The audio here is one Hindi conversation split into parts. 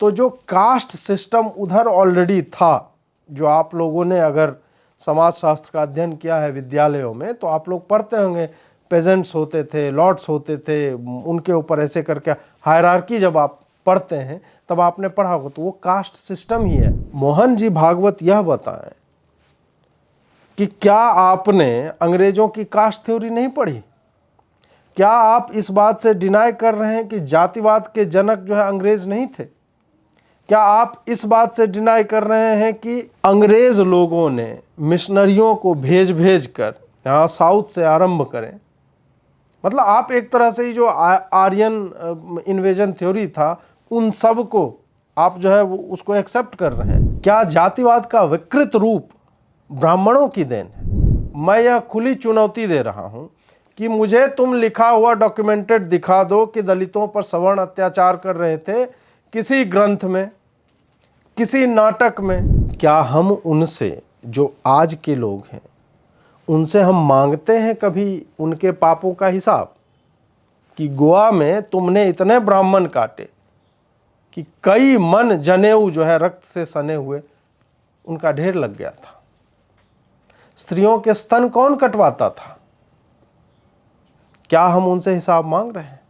तो जो कास्ट सिस्टम उधर ऑलरेडी था, जो आप लोगों ने अगर समाज शास्त्र का अध्ययन किया है विद्यालयों में तो आप लोग पढ़ते होंगे, पेजेंट्स होते थे, लॉर्ड्स होते थे, उनके ऊपर ऐसे करके हायरार्की जब आप पढ़ते हैं तब आपने पढ़ा होगा, तो वो कास्ट सिस्टम ही है। मोहन जी भागवत यह बताएं कि क्या आपने अंग्रेजों की कास्ट थ्योरी नहीं पढ़ी? क्या आप इस बात से डिनाई कर रहे हैं कि जातिवाद के जनक जो है अंग्रेज नहीं थे? क्या आप इस बात से डिनाई कर रहे हैं कि अंग्रेज लोगों ने मिशनरियों को भेज भेज कर यहाँ साउथ से आरंभ करें? मतलब आप एक तरह से ही जो आर्यन इन्वेजन थ्योरी था उन सब को आप जो है वो उसको एक्सेप्ट कर रहे हैं। क्या जातिवाद का विकृत रूप ब्राह्मणों की देन है? मैं यह खुली चुनौती दे रहा हूं कि मुझे तुम लिखा हुआ डॉक्यूमेंटेड दिखा दो कि दलितों पर सवर्ण अत्याचार कर रहे थे किसी ग्रंथ में, किसी नाटक में। क्या हम उनसे, जो आज के लोग हैं, उनसे हम मांगते हैं कभी उनके पापों का हिसाब कि गोवा में तुमने इतने ब्राह्मण काटे कि कई मन जनेऊ जो है रक्त से सने हुए उनका ढेर लग गया था? स्त्रियों के स्तन कौन कटवाता था? क्या हम उनसे हिसाब मांग रहे हैं?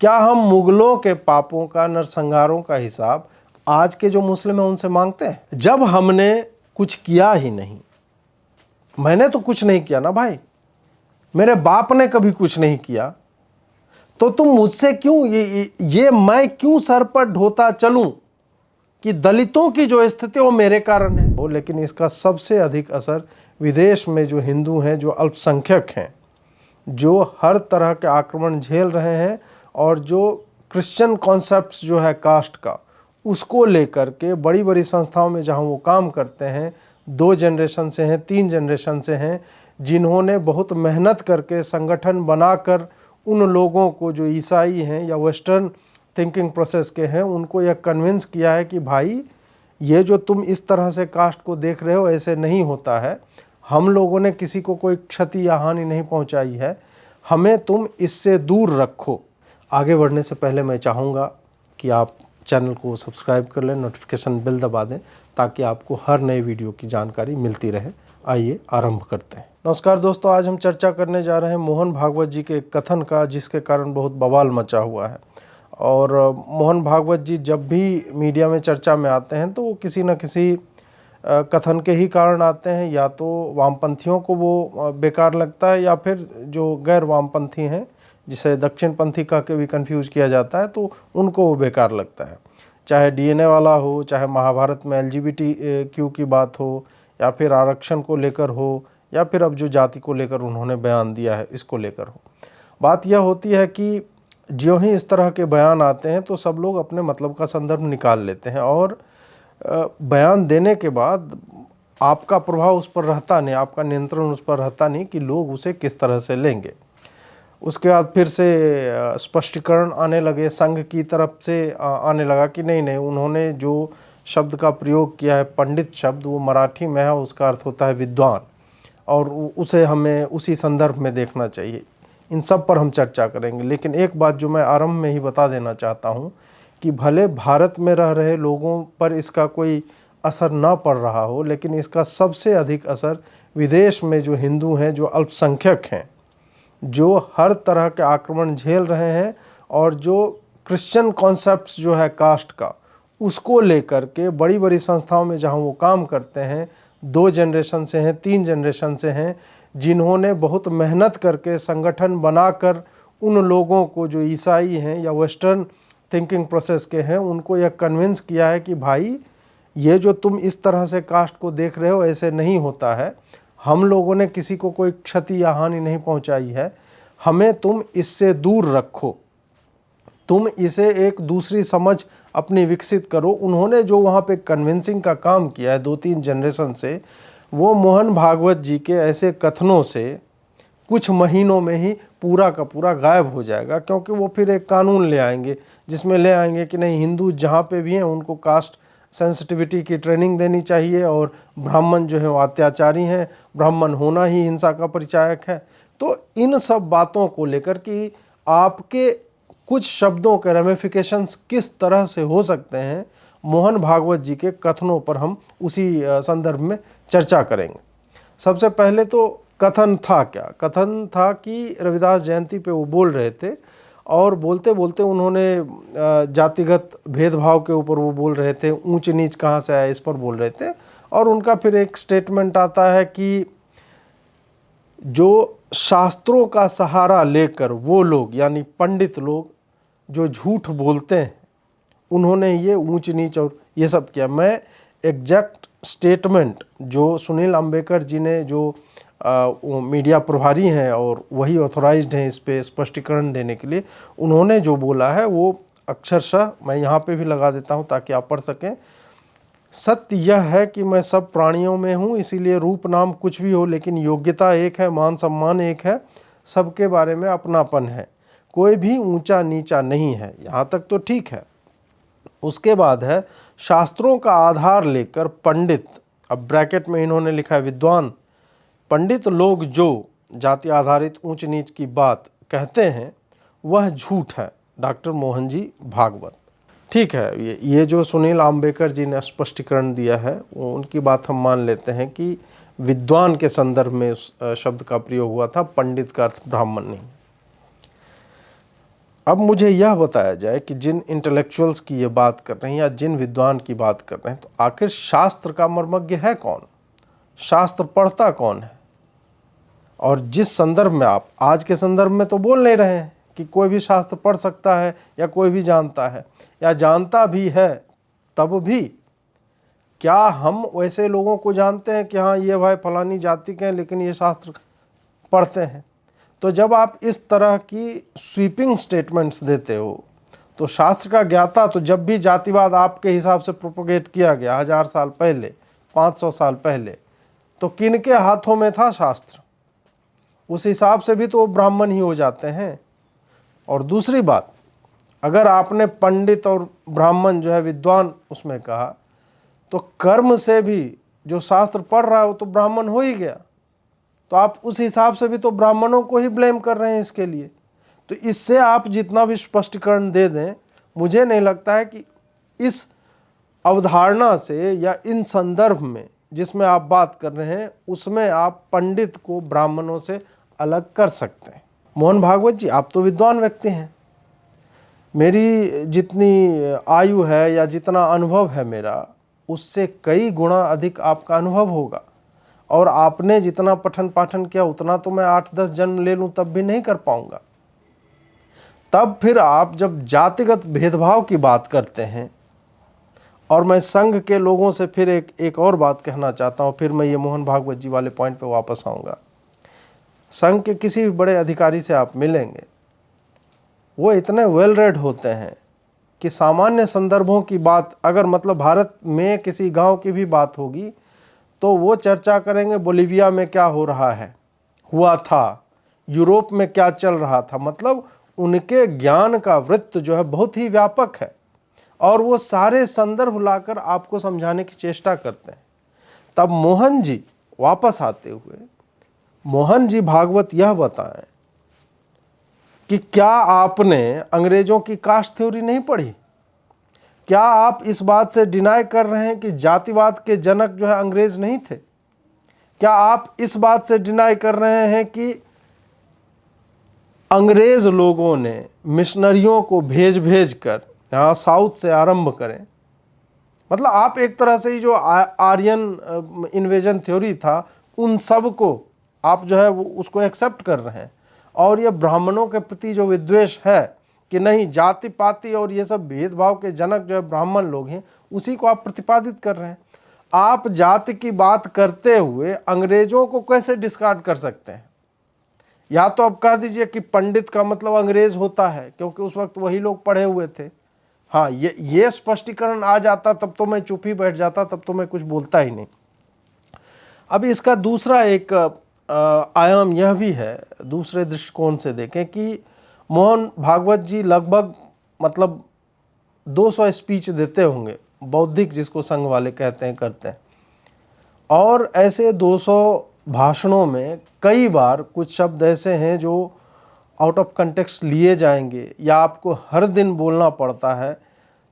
क्या हम मुगलों के पापों का, नरसंहारों का हिसाब आज के जो मुस्लिम हैं उनसे मांगते हैं? जब हमने कुछ किया ही नहीं, मैंने तो कुछ नहीं किया ना भाई, मेरे बाप ने कभी कुछ नहीं किया, तो तुम मुझसे क्यों ये मैं क्यों सर पर ढोता चलूं कि दलितों की जो स्थिति वो मेरे कारण है? लेकिन इसका सबसे अधिक असर विदेश में जो हिंदू हैं, जो अल्पसंख्यक हैं, जो हर तरह के आक्रमण झेल रहे हैं और जो क्रिश्चियन कॉन्सेप्ट्स जो है कास्ट का, उसको लेकर के बड़ी बड़ी संस्थाओं में जहां वो काम करते हैं, 2 जनरेशन से हैं, 3 जनरेशन से हैं, जिन्होंने बहुत मेहनत करके संगठन बनाकर उन लोगों को जो ईसाई हैं या वेस्टर्न थिंकिंग प्रोसेस के हैं उनको यह कन्विंस किया है कि भाई ये जो तुम इस तरह से कास्ट को देख रहे हो ऐसे नहीं होता है, हम लोगों ने किसी को कोई क्षति या हानि नहीं पहुंचाई है, हमें तुम इससे दूर रखो। आगे बढ़ने से पहले मैं चाहूँगा कि आप चैनल को सब्सक्राइब कर लें, नोटिफिकेशन बेल दबा दें ताकि आपको हर नए वीडियो की जानकारी मिलती रहे। आइए आरंभ करते हैं। नमस्कार दोस्तों, आज हम चर्चा करने जा रहे हैं मोहन भागवत जी के एक कथन का, जिसके कारण बहुत बवाल मचा हुआ है। और मोहन भागवत जी जब भी मीडिया में चर्चा में आते हैं तो वो किसी न किसी कथन के ही कारण आते हैं, या तो वामपंथियों को वो बेकार लगता है या फिर जो गैर वामपंथी हैं, जिसे दक्षिणपंथी कह के भी कन्फ्यूज़ किया जाता है, तो उनको वो बेकार लगता है। चाहे डीएनए वाला हो, चाहे महाभारत में LGBTQ की बात हो, या फिर आरक्षण को लेकर हो, या फिर अब जो जाति को लेकर उन्होंने बयान दिया है इसको लेकर हो। बात यह होती है कि ज्यों ही इस तरह के बयान आते हैं तो सब लोग अपने मतलब का संदर्भ निकाल लेते हैं और बयान देने के बाद आपका प्रभाव उस पर रहता नहीं, आपका नियंत्रण उस पर रहता नहीं कि लोग उसे किस तरह से लेंगे। उसके बाद फिर से स्पष्टीकरण आने लगे, संघ की तरफ से आने लगा कि नहीं, उन्होंने जो शब्द का प्रयोग किया है पंडित शब्द, वो मराठी में है, उसका अर्थ होता है विद्वान, और उसे हमें उसी संदर्भ में देखना चाहिए। इन सब पर हम चर्चा करेंगे, लेकिन एक बात जो मैं आरंभ में ही बता देना चाहता हूँ कि भले भारत में रह रहे लोगों पर इसका कोई असर ना पड़ रहा हो, लेकिन इसका सबसे अधिक असर विदेश में जो हिंदू हैं, जो अल्पसंख्यक हैं, जो हर तरह के आक्रमण झेल रहे हैं और जो क्रिश्चियन कॉन्सेप्ट्स जो है कास्ट का, उसको लेकर के बड़ी बड़ी संस्थाओं में जहां वो काम करते हैं, 2 जनरेशन से हैं, 3 जनरेशन से हैं, जिन्होंने बहुत मेहनत करके संगठन बनाकर उन लोगों को, जो ईसाई हैं या वेस्टर्न थिंकिंग प्रोसेस के हैं, उनको यह कन्विंस किया है कि भाई ये जो तुम इस तरह से कास्ट को देख रहे हो ऐसे नहीं होता है, हम लोगों ने किसी को कोई क्षति या हानि नहीं पहुंचाई है, हमें तुम इससे दूर रखो, तुम इसे एक दूसरी समझ अपनी विकसित करो। उन्होंने जो वहाँ पे कन्विंसिंग का काम किया है 2-3 जनरेशन से, वो मोहन भागवत जी के ऐसे कथनों से कुछ महीनों में ही पूरा का पूरा गायब हो जाएगा, क्योंकि वो फिर एक कानून ले आएंगे जिसमें ले आएंगे कि नहीं, हिंदू जहाँ पे भी हैं उनको कास्ट सेंसिटिविटी की ट्रेनिंग देनी चाहिए, और ब्राह्मण जो है वो अत्याचारी हैं, ब्राह्मण होना ही हिंसा का परिचायक है। तो इन सब बातों को लेकर कि आपके कुछ शब्दों के रेमिफिकेशंस किस तरह से हो सकते हैं, मोहन भागवत जी के कथनों पर हम उसी संदर्भ में चर्चा करेंगे। सबसे पहले तो कथन था क्या? कथन था कि रविदास जयंती पे वो बोल रहे थे और बोलते बोलते उन्होंने जातिगत भेदभाव के ऊपर वो बोल रहे थे, ऊंच नीच कहाँ से आया इस पर बोल रहे थे। और उनका फिर एक स्टेटमेंट आता है कि जो शास्त्रों का सहारा लेकर वो लोग यानी पंडित लोग जो झूठ बोलते हैं, उन्होंने ये ऊंच नीच और ये सब किया। मैं एग्जैक्ट स्टेटमेंट जो सुनील अंबेकर जी ने, जो वो मीडिया प्रभारी हैं और वही ऑथोराइज्ड हैं इस पे स्पष्टीकरण देने के लिए, उन्होंने जो बोला है वो अक्षरशः मैं यहाँ पे भी लगा देता हूँ ताकि आप पढ़ सकें। सत्य यह है कि मैं सब प्राणियों में हूँ, इसीलिए रूप नाम कुछ भी हो लेकिन योग्यता एक है, मान सम्मान एक है, सबके बारे में अपनापन है, कोई भी ऊंचा नीचा नहीं है। यहाँ तक तो ठीक है। उसके बाद है शास्त्रों का आधार लेकर पंडित, अब ब्रैकेट में इन्होंने लिखा है विद्वान, पंडित लोग जो जाति आधारित ऊंच नीच की बात कहते हैं वह झूठ है। डॉक्टर मोहन जी भागवत। ठीक है, ये जो सुनील अंबेकर जी ने स्पष्टीकरण दिया है वो उनकी बात हम मान लेते हैं कि विद्वान के संदर्भ में उस शब्द का प्रयोग हुआ था, पंडित का अर्थ ब्राह्मण नहीं। अब मुझे यह बताया जाए कि जिन इंटेलेक्चुअल्स की ये बात कर रहे हैं या जिन विद्वान की बात कर रहे हैं, तो आखिर शास्त्र का मर्मज्ञ है कौन? शास्त्र पढ़ता कौन है? और जिस संदर्भ में आप आज के संदर्भ में तो बोल नहीं रहे हैं कि कोई भी शास्त्र पढ़ सकता है या कोई भी जानता है, या जानता भी है तब भी क्या हम वैसे लोगों को जानते हैं कि हाँ ये भाई फलानी जाति के हैं लेकिन ये शास्त्र पढ़ते हैं? तो जब आप इस तरह की स्वीपिंग स्टेटमेंट्स देते हो तो शास्त्र का ज्ञाता, तो जब भी जातिवाद आपके हिसाब से प्रोपोगेट किया गया 1000 साल पहले, 500 साल पहले, तो किनके हाथों में था शास्त्र? उस हिसाब से भी तो वो ब्राह्मण ही हो जाते हैं। और दूसरी बात, अगर आपने पंडित और ब्राह्मण जो है विद्वान उसमें कहा, तो कर्म से भी जो शास्त्र पढ़ रहा है वो तो ब्राह्मण हो ही गया, तो आप उस हिसाब से भी तो ब्राह्मणों को ही ब्लेम कर रहे हैं इसके लिए। तो इससे आप जितना भी स्पष्टीकरण दे दें, मुझे नहीं लगता है कि इस अवधारणा से या इन संदर्भ में जिसमें आप बात कर रहे हैं उसमें आप पंडित को ब्राह्मणों से अलग कर सकते हैं। मोहन भागवत जी, आप तो विद्वान व्यक्ति हैं, मेरी जितनी आयु है या जितना अनुभव है मेरा, उससे कई गुना अधिक आपका अनुभव होगा। और आपने जितना पठन पाठन किया उतना तो मैं 8-10 जन्म ले लूं तब भी नहीं कर पाऊंगा। तब फिर आप जब जातिगत भेदभाव की बात करते हैं, और मैं संघ के लोगों से फिर एक और बात कहना चाहता हूं, फिर मैं ये मोहन भागवत जी वाले पॉइंट पे वापस आऊंगा। संघ के किसी भी बड़े अधिकारी से आप मिलेंगे, वो इतने वेल रेड होते हैं कि सामान्य संदर्भों की बात, अगर मतलब भारत में किसी गांव की भी बात होगी तो वो चर्चा करेंगे बोलीविया में क्या हो रहा है, हुआ था, यूरोप में क्या चल रहा था। मतलब उनके ज्ञान का वृत्त जो है बहुत ही व्यापक है और वो सारे संदर्भ लाकर आपको समझाने की चेष्टा करते हैं। तब मोहन जी वापस आते हुए, मोहन जी भागवत यह बताएं कि क्या आपने अंग्रेजों की कास्ट थ्योरी नहीं पढ़ी? क्या आप इस बात से डिनाई कर रहे हैं कि जातिवाद के जनक जो है अंग्रेज नहीं थे? क्या आप इस बात से डिनाई कर रहे हैं कि अंग्रेज लोगों ने मिशनरियों को भेज भेज कर यहाँ साउथ से आरंभ करें? मतलब आप एक तरह से ही जो आर्यन इन्वेजन थ्योरी था उन सब को आप जो है वो उसको एक्सेप्ट कर रहे हैं। और ये ब्राह्मणों के प्रति जो विद्वेष है कि नहीं जाति पाति और ये सब भेदभाव के जनक जो है ब्राह्मण लोग हैं, उसी को आप प्रतिपादित कर रहे हैं। आप जाति की बात करते हुए अंग्रेजों को कैसे डिस्कार्ड कर सकते हैं? या तो आप कह दीजिए कि पंडित का मतलब अंग्रेज होता है क्योंकि उस वक्त वही लोग पढ़े हुए थे। हाँ, ये स्पष्टीकरण आ जाता तब तो मैं चुप ही बैठ जाता, तब तो मैं कुछ बोलता ही नहीं। अब इसका दूसरा एक आयाम यह भी है, दूसरे दृष्टिकोण से देखें कि मोहन भागवत जी लगभग मतलब 200 स्पीच देते होंगे, बौद्धिक जिसको संघ वाले कहते हैं, करते हैं। और ऐसे 200 भाषणों में कई बार कुछ शब्द ऐसे हैं जो आउट ऑफ कंटेक्स्ट लिए जाएंगे या आपको हर दिन बोलना पड़ता है,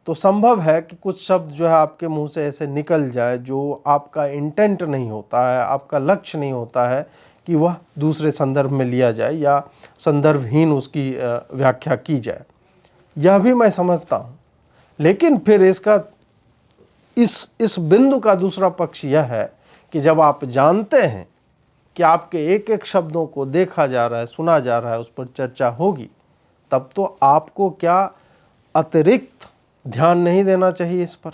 तो संभव है कि कुछ शब्द जो है आपके मुंह से ऐसे निकल जाए जो आपका इंटेंट नहीं होता है, आपका लक्ष्य नहीं होता है कि वह दूसरे संदर्भ में लिया जाए या संदर्भहीन उसकी व्याख्या की जाए। यह भी मैं समझता हूँ, लेकिन फिर इसका इस बिंदु का दूसरा पक्ष यह है कि जब आप जानते हैं कि आपके एक एक शब्दों को देखा जा रहा है, सुना जा रहा है, उस पर चर्चा होगी, तब तो आपको क्या अतिरिक्त ध्यान नहीं देना चाहिए इस पर?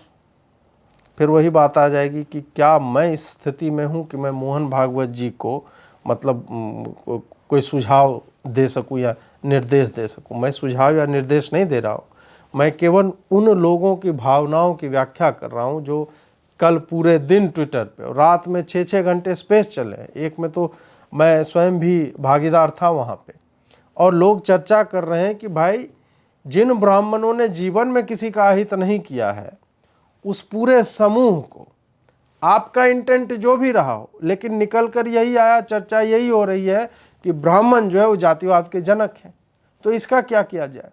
फिर वही बात आ जाएगी कि क्या मैं इस स्थिति में हूँ कि मैं मोहन भागवत जी को मतलब कोई सुझाव दे सकूँ या निर्देश दे सकूँ। मैं सुझाव या निर्देश नहीं दे रहा हूँ, मैं केवल उन लोगों की भावनाओं की व्याख्या कर रहा हूँ जो कल पूरे दिन ट्विटर पे और रात में 6-6 घंटे स्पेस चले। एक में तो मैं स्वयं भी भागीदार था वहाँ पे, और लोग चर्चा कर रहे हैं कि भाई जिन ब्राह्मणों ने जीवन में किसी का अहित नहीं किया है, उस पूरे समूह को आपका इंटेंट जो भी रहा हो, लेकिन निकल कर यही आया, चर्चा यही हो रही है कि ब्राह्मण जो है वो जातिवाद के जनक हैं, तो इसका क्या किया जाए?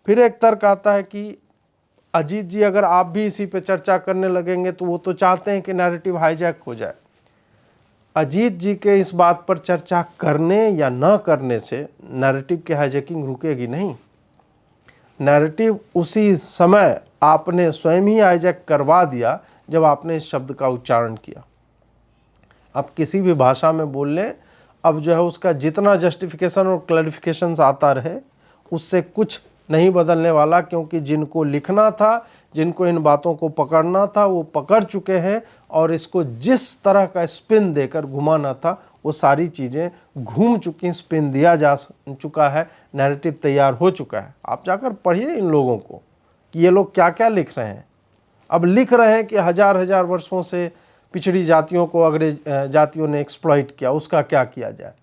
फिर एक तर्क आता है कि अजीत जी अगर आप भी इसी पे चर्चा करने लगेंगे तो वो तो चाहते हैं कि नैरेटिव हाईजैक हो जाए। अजीत जी के इस बात पर चर्चा करने या न करने से नैरेटिव की हाईजैकिंग रुकेगी नहीं। नैरेटिव उसी समय आपने स्वयं ही हाईजैक करवा दिया जब आपने इस शब्द का उच्चारण किया। आप किसी भी भाषा में बोल लें, अब जो है उसका जितना जस्टिफिकेशन और क्लैरिफिकेशन आता रहे उससे कुछ नहीं बदलने वाला, क्योंकि जिनको लिखना था, जिनको इन बातों को पकड़ना था, वो पकड़ चुके हैं, और इसको जिस तरह का स्पिन देकर घुमाना था वो सारी चीज़ें घूम चुकी, स्पिन दिया जा चुका है, नैरेटिव तैयार हो चुका है। आप जाकर पढ़िए इन लोगों को कि ये लोग क्या क्या लिख रहे हैं। अब लिख रहे हैं कि हजार हजार वर्षों से पिछड़ी जातियों को अंग्रेज जातियों ने एक्सप्लॉइट किया, उसका क्या किया जाए।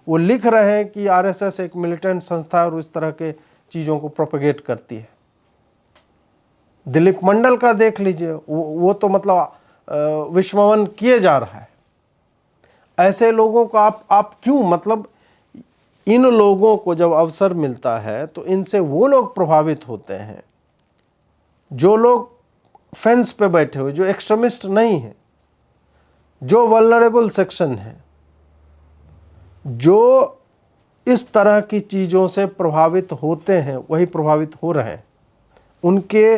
वो लिख रहे हैं कि आरएसएस एक मिलिटेंट संस्था और इस तरह के चीज़ों को प्रोपेगेट करती है। दिलीप मंडल का देख लीजिए, वो तो मतलब विस्मरण किए जा रहा है। ऐसे लोगों को आप क्यों, मतलब इन लोगों को जब अवसर मिलता है तो इनसे वो लोग प्रभावित होते हैं जो लोग फेंस पे बैठे हुए, जो एक्सट्रीमिस्ट नहीं है, जो वल्नरेबल सेक्शन है, जो इस तरह की चीज़ों से प्रभावित होते हैं, वही प्रभावित हो रहे हैं। उनके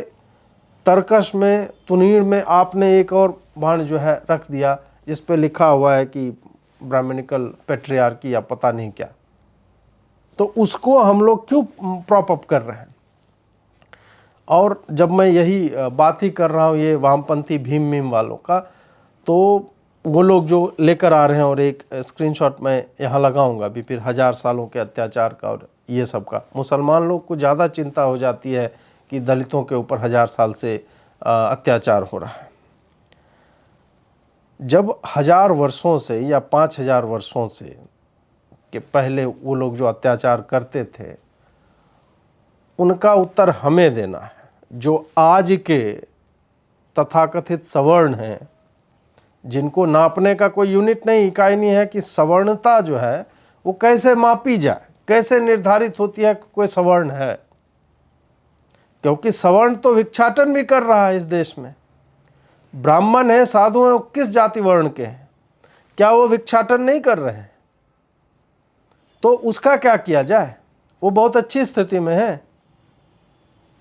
तर्कश में, तुनीर में आपने एक और बाण जो है रख दिया जिस पे लिखा हुआ है कि ब्राह्मणिकल पैट्रियार्की या पता नहीं क्या, तो उसको हम लोग क्यों प्रॉप अप कर रहे हैं? और जब मैं यही बात ही कर रहा हूँ ये वामपंथी भीम मीम वालों का, तो वो लोग जो लेकर आ रहे हैं, और एक स्क्रीनशॉट मैं यहाँ लगाऊंगा भी, फिर 1000 सालों के अत्याचार का और ये सब का। मुसलमान लोग को ज़्यादा चिंता हो जाती है कि दलितों के ऊपर 1000 साल से अत्याचार हो रहा है। जब 1000 वर्षों से या 5000 वर्षों से के पहले वो लोग जो अत्याचार करते थे, उनका उत्तर हमें देना है। जो आज के तथाकथित सवर्ण हैं, जिनको नापने का कोई यूनिट नहीं, इकाई नहीं है कि सवर्णता जो है वो कैसे मापी जाए, कैसे निर्धारित होती है कि कोई सवर्ण है, क्योंकि सवर्ण तो भिक्षाटन भी कर रहा है इस देश में। ब्राह्मण है, साधु हैं, वो किस जाति वर्ण के हैं, क्या वो भिक्षाटन नहीं कर रहे हैं? तो उसका क्या किया जाए? वो बहुत अच्छी स्थिति में है।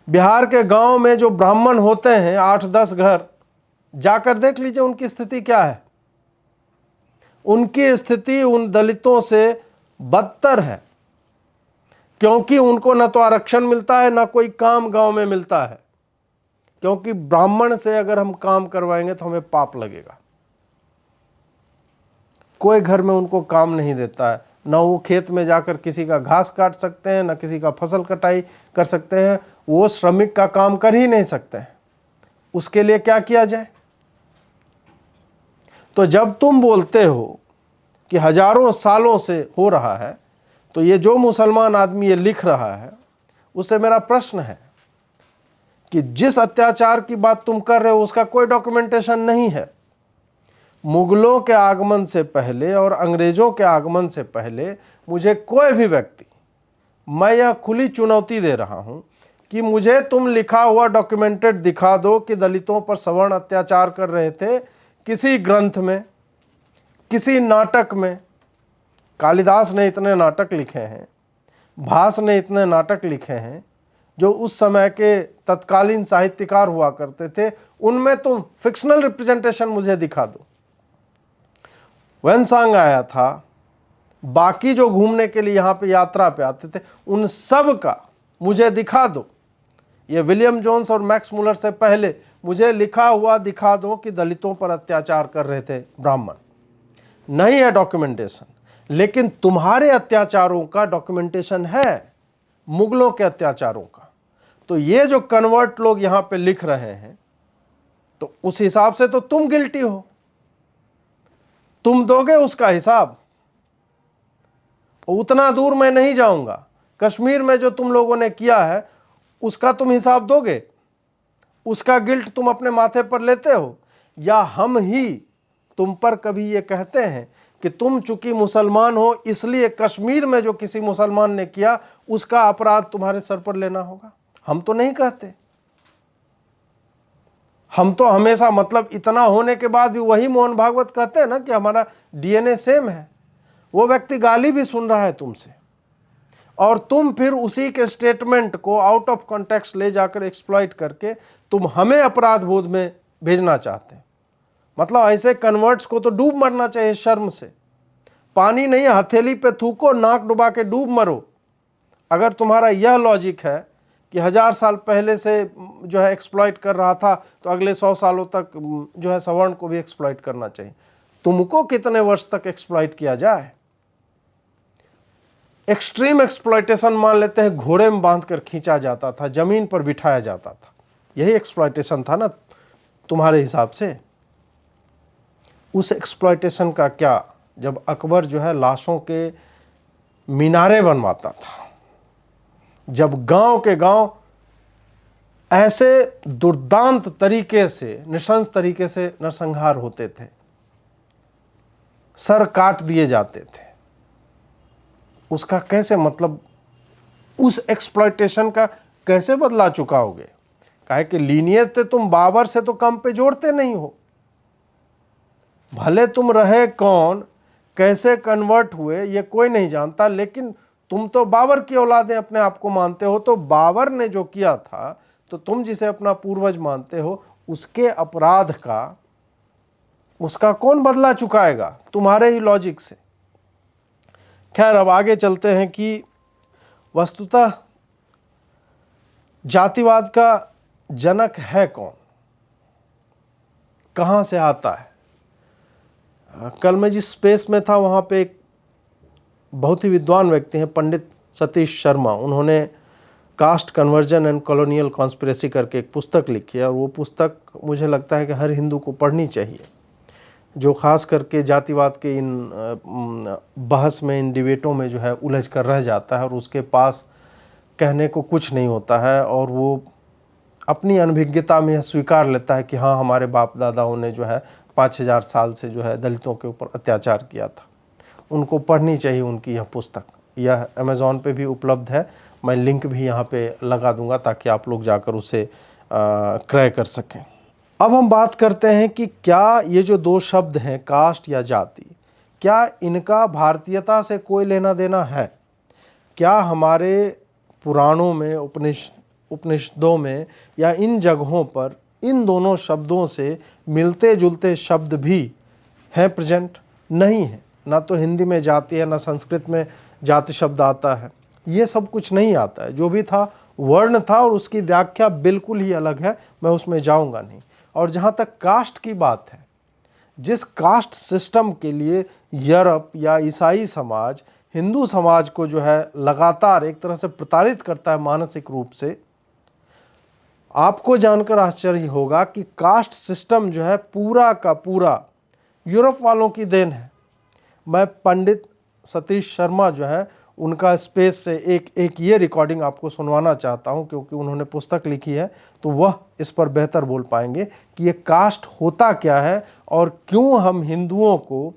बिहार के गांव में जो ब्राह्मण होते हैं 8-10 घर, जाकर देख लीजिए उनकी स्थिति क्या है। उनकी स्थिति उन दलितों से बदतर है, क्योंकि उनको न तो आरक्षण मिलता है, ना कोई काम गांव में मिलता है, क्योंकि ब्राह्मण से अगर हम काम करवाएंगे तो हमें पाप लगेगा। कोई घर में उनको काम नहीं देता है, ना वो खेत में जाकर किसी का घास काट सकते हैं, ना किसी का फसल कटाई कर सकते हैं, वो श्रमिक का काम कर ही नहीं सकते हैं। उसके लिए क्या किया जाए? तो जब तुम बोलते हो कि हजारों सालों से हो रहा है, तो ये जो मुसलमान आदमी ये लिख रहा है, उससे मेरा प्रश्न है कि जिस अत्याचार की बात तुम कर रहे हो उसका कोई डॉक्यूमेंटेशन नहीं है। मुगलों के आगमन से पहले और अंग्रेजों के आगमन से पहले मुझे कोई भी व्यक्ति मैं यह खुली चुनौती दे रहा हूं कि मुझे तुम लिखा हुआ डॉक्यूमेंटेड दिखा दो कि दलितों पर सवर्ण अत्याचार कर रहे थे, किसी ग्रंथ में, किसी नाटक में। कालिदास ने इतने नाटक लिखे हैं, भास ने इतने नाटक लिखे हैं, जो उस समय के तत्कालीन साहित्यकार हुआ करते थे, उनमें तुम फिक्शनल रिप्रेजेंटेशन मुझे दिखा दो। वेनसांग आया था, बाकी जो घूमने के लिए यहाँ पे यात्रा पे आते थे, उन सब का मुझे दिखा दो। ये विलियम जोन्स और मैक्स मुलर से पहले मुझे लिखा हुआ दिखा दो कि दलितों पर अत्याचार कर रहे थे ब्राह्मण। नहीं है डॉक्यूमेंटेशन, लेकिन तुम्हारे अत्याचारों का डॉक्यूमेंटेशन है, मुगलों के अत्याचारों का। तो ये जो कन्वर्ट लोग यहां पे लिख रहे हैं, तो उस हिसाब से तो तुम गिल्टी हो, तुम दोगे उसका हिसाब। उतना दूर मैं नहीं जाऊंगा, कश्मीर में जो तुम लोगों ने किया है उसका तुम हिसाब दोगे, उसका गिल्ट तुम अपने माथे पर लेते हो, या हम ही तुम पर कभी ये कहते हैं कि तुम चूंकि मुसलमान हो इसलिए कश्मीर में जो किसी मुसलमान ने किया उसका अपराध तुम्हारे सर पर लेना होगा? हम तो नहीं कहते। हम तो हमेशा, मतलब इतना होने के बाद भी वही मोहन भागवत कहते हैं ना कि हमारा डीएनए सेम है। वो व्यक्ति गाली भी सुन रहा है तुमसे, और तुम फिर उसी के स्टेटमेंट को आउट ऑफ कॉन्टेक्स्ट ले जाकर एक्सप्लॉइट करके तुम हमें अपराध बोध में भेजना चाहते हैं। मतलब ऐसे कन्वर्ट्स को तो डूब मरना चाहिए शर्म से। पानी नहीं, हथेली पे थूको, नाक डुबा के डूब मरो। अगर तुम्हारा यह लॉजिक है कि 1000 साल पहले से जो है एक्सप्लॉइट कर रहा था, तो अगले 100 सालों तक जो है सवर्ण को भी एक्सप्लॉइट करना चाहिए। तुमको कितने वर्ष तक एक्सप्लॉइट किया जाए? एक्सट्रीम एक्सप्लॉइटेशन मान लेते हैं, घोड़े में बांधकर खींचा जाता था, जमीन पर बिठाया जाता था, यही एक्सप्लॉइटेशन था ना तुम्हारे हिसाब से? उस एक्सप्लॉइटेशन का क्या, जब अकबर जो है लाशों के मीनारे बनवाता था, जब गांव के गांव ऐसे दुर्दांत तरीके से, नृशंस तरीके से नरसंहार होते थे, सर काट दिए जाते थे, उसका कैसे, मतलब उस एक्सप्लॉइटेशन का कैसे बदला चुकाओगे? काहे कि लीनियज तो तुम बाबर से तो कम पे जोड़ते नहीं हो। भले तुम रहे कौन, कैसे कन्वर्ट हुए ये कोई नहीं जानता, लेकिन तुम तो बाबर की औलादें अपने आप को मानते हो। तो बाबर ने जो किया था, तो तुम जिसे अपना पूर्वज मानते हो, उसके अपराध का, उसका कौन बदला चुकाएगा? तुम्हारे ही लॉजिक से। खैर, अब आगे चलते हैं कि वस्तुतः जातिवाद का जनक है कौन, कहां से आता है? कल मैं जिस स्पेस में था वहाँ पे एक बहुत ही विद्वान व्यक्ति हैं, पंडित सतीश शर्मा। उन्होंने caste conversion and colonial conspiracy करके एक पुस्तक लिखी है, और वो पुस्तक मुझे लगता है कि हर हिंदू को पढ़नी चाहिए, जो खास करके जातिवाद के इन बहस में, इन डिबेटों में जो है उलझ कर रह जाता है, और उसके पास कहने को कुछ नहीं होता है, और वो अपनी अनभिज्ञता में यह स्वीकार लेता है कि हाँ, हमारे बाप दादाओं ने जो है 5000 साल से जो है दलितों के ऊपर अत्याचार किया था। उनको पढ़नी चाहिए उनकी यह पुस्तक। यह अमेज़ॉन पे भी उपलब्ध है, मैं लिंक भी यहाँ पे लगा दूंगा ताकि आप लोग जाकर उसे क्रय कर सकें। अब हम बात करते हैं कि क्या ये जो दो शब्द हैं, कास्ट या जाति, क्या इनका भारतीयता से कोई लेना देना है? क्या हमारे पुराणों में, उपनिषदों में, या इन जगहों पर इन दोनों शब्दों से मिलते जुलते शब्द भी हैं प्रेजेंट? नहीं है। ना तो हिंदी में जाति है, ना संस्कृत में जाति शब्द आता है, ये सब कुछ नहीं आता है। जो भी था वर्ण था, और उसकी व्याख्या बिल्कुल ही अलग है, मैं उसमें जाऊंगा नहीं। और जहाँ तक कास्ट की बात है, जिस कास्ट सिस्टम के लिए यूरोप या ईसाई समाज हिंदू समाज को जो है लगातार एक तरह से प्रताड़ित करता है मानसिक रूप से, आपको जानकर आश्चर्य होगा कि कास्ट सिस्टम जो है पूरा का पूरा यूरोप वालों की देन है। मैं पंडित सतीश शर्मा जो है उनका स्पेस से एक ये रिकॉर्डिंग आपको सुनवाना चाहता हूं, क्योंकि उन्होंने पुस्तक लिखी है, तो वह इस पर बेहतर बोल पाएंगे कि ये कास्ट होता क्या है, और क्यों हम हिंदुओं को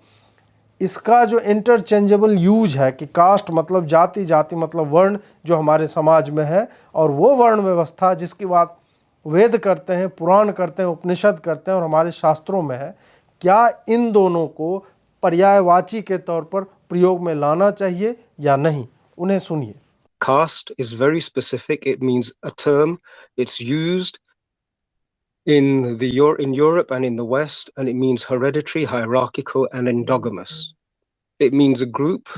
इसका जो इंटरचेंजेबल यूज है कि कास्ट मतलब जाति, जाति मतलब वर्ण जो हमारे समाज में है, और वो वर्ण व्यवस्था जिसकी बात वेद करते हैं, पुराण करते हैं, उपनिषद करते हैं और हमारे शास्त्रों में है, क्या इन दोनों को पर्यायवाची के तौर पर प्रयोग में लाना चाहिए या नहीं? उन्हें सुनिए। Caste is very specific. It means a term. It's used in Europe and in the West, and it means hereditary, hierarchical, and endogamous. It means a group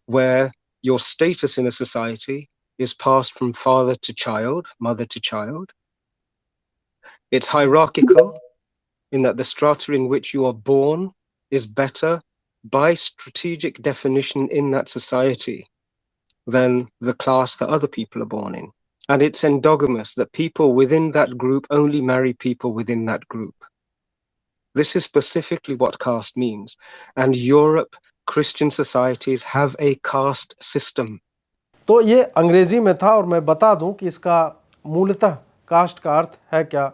where your status in a society is passed from father to child, mother to child. It's hierarchical in that the strata in which you are born is better by strategic definition in that society than the class that other people are born in. And it's endogamous, that people within that group only marry people within that group. This is specifically what caste means. And Europe, Christian societies have a caste system. तो ये अंग्रेजी में था, और मैं बता दूं कि इसका मूलतः कास्ट का अर्थ है क्या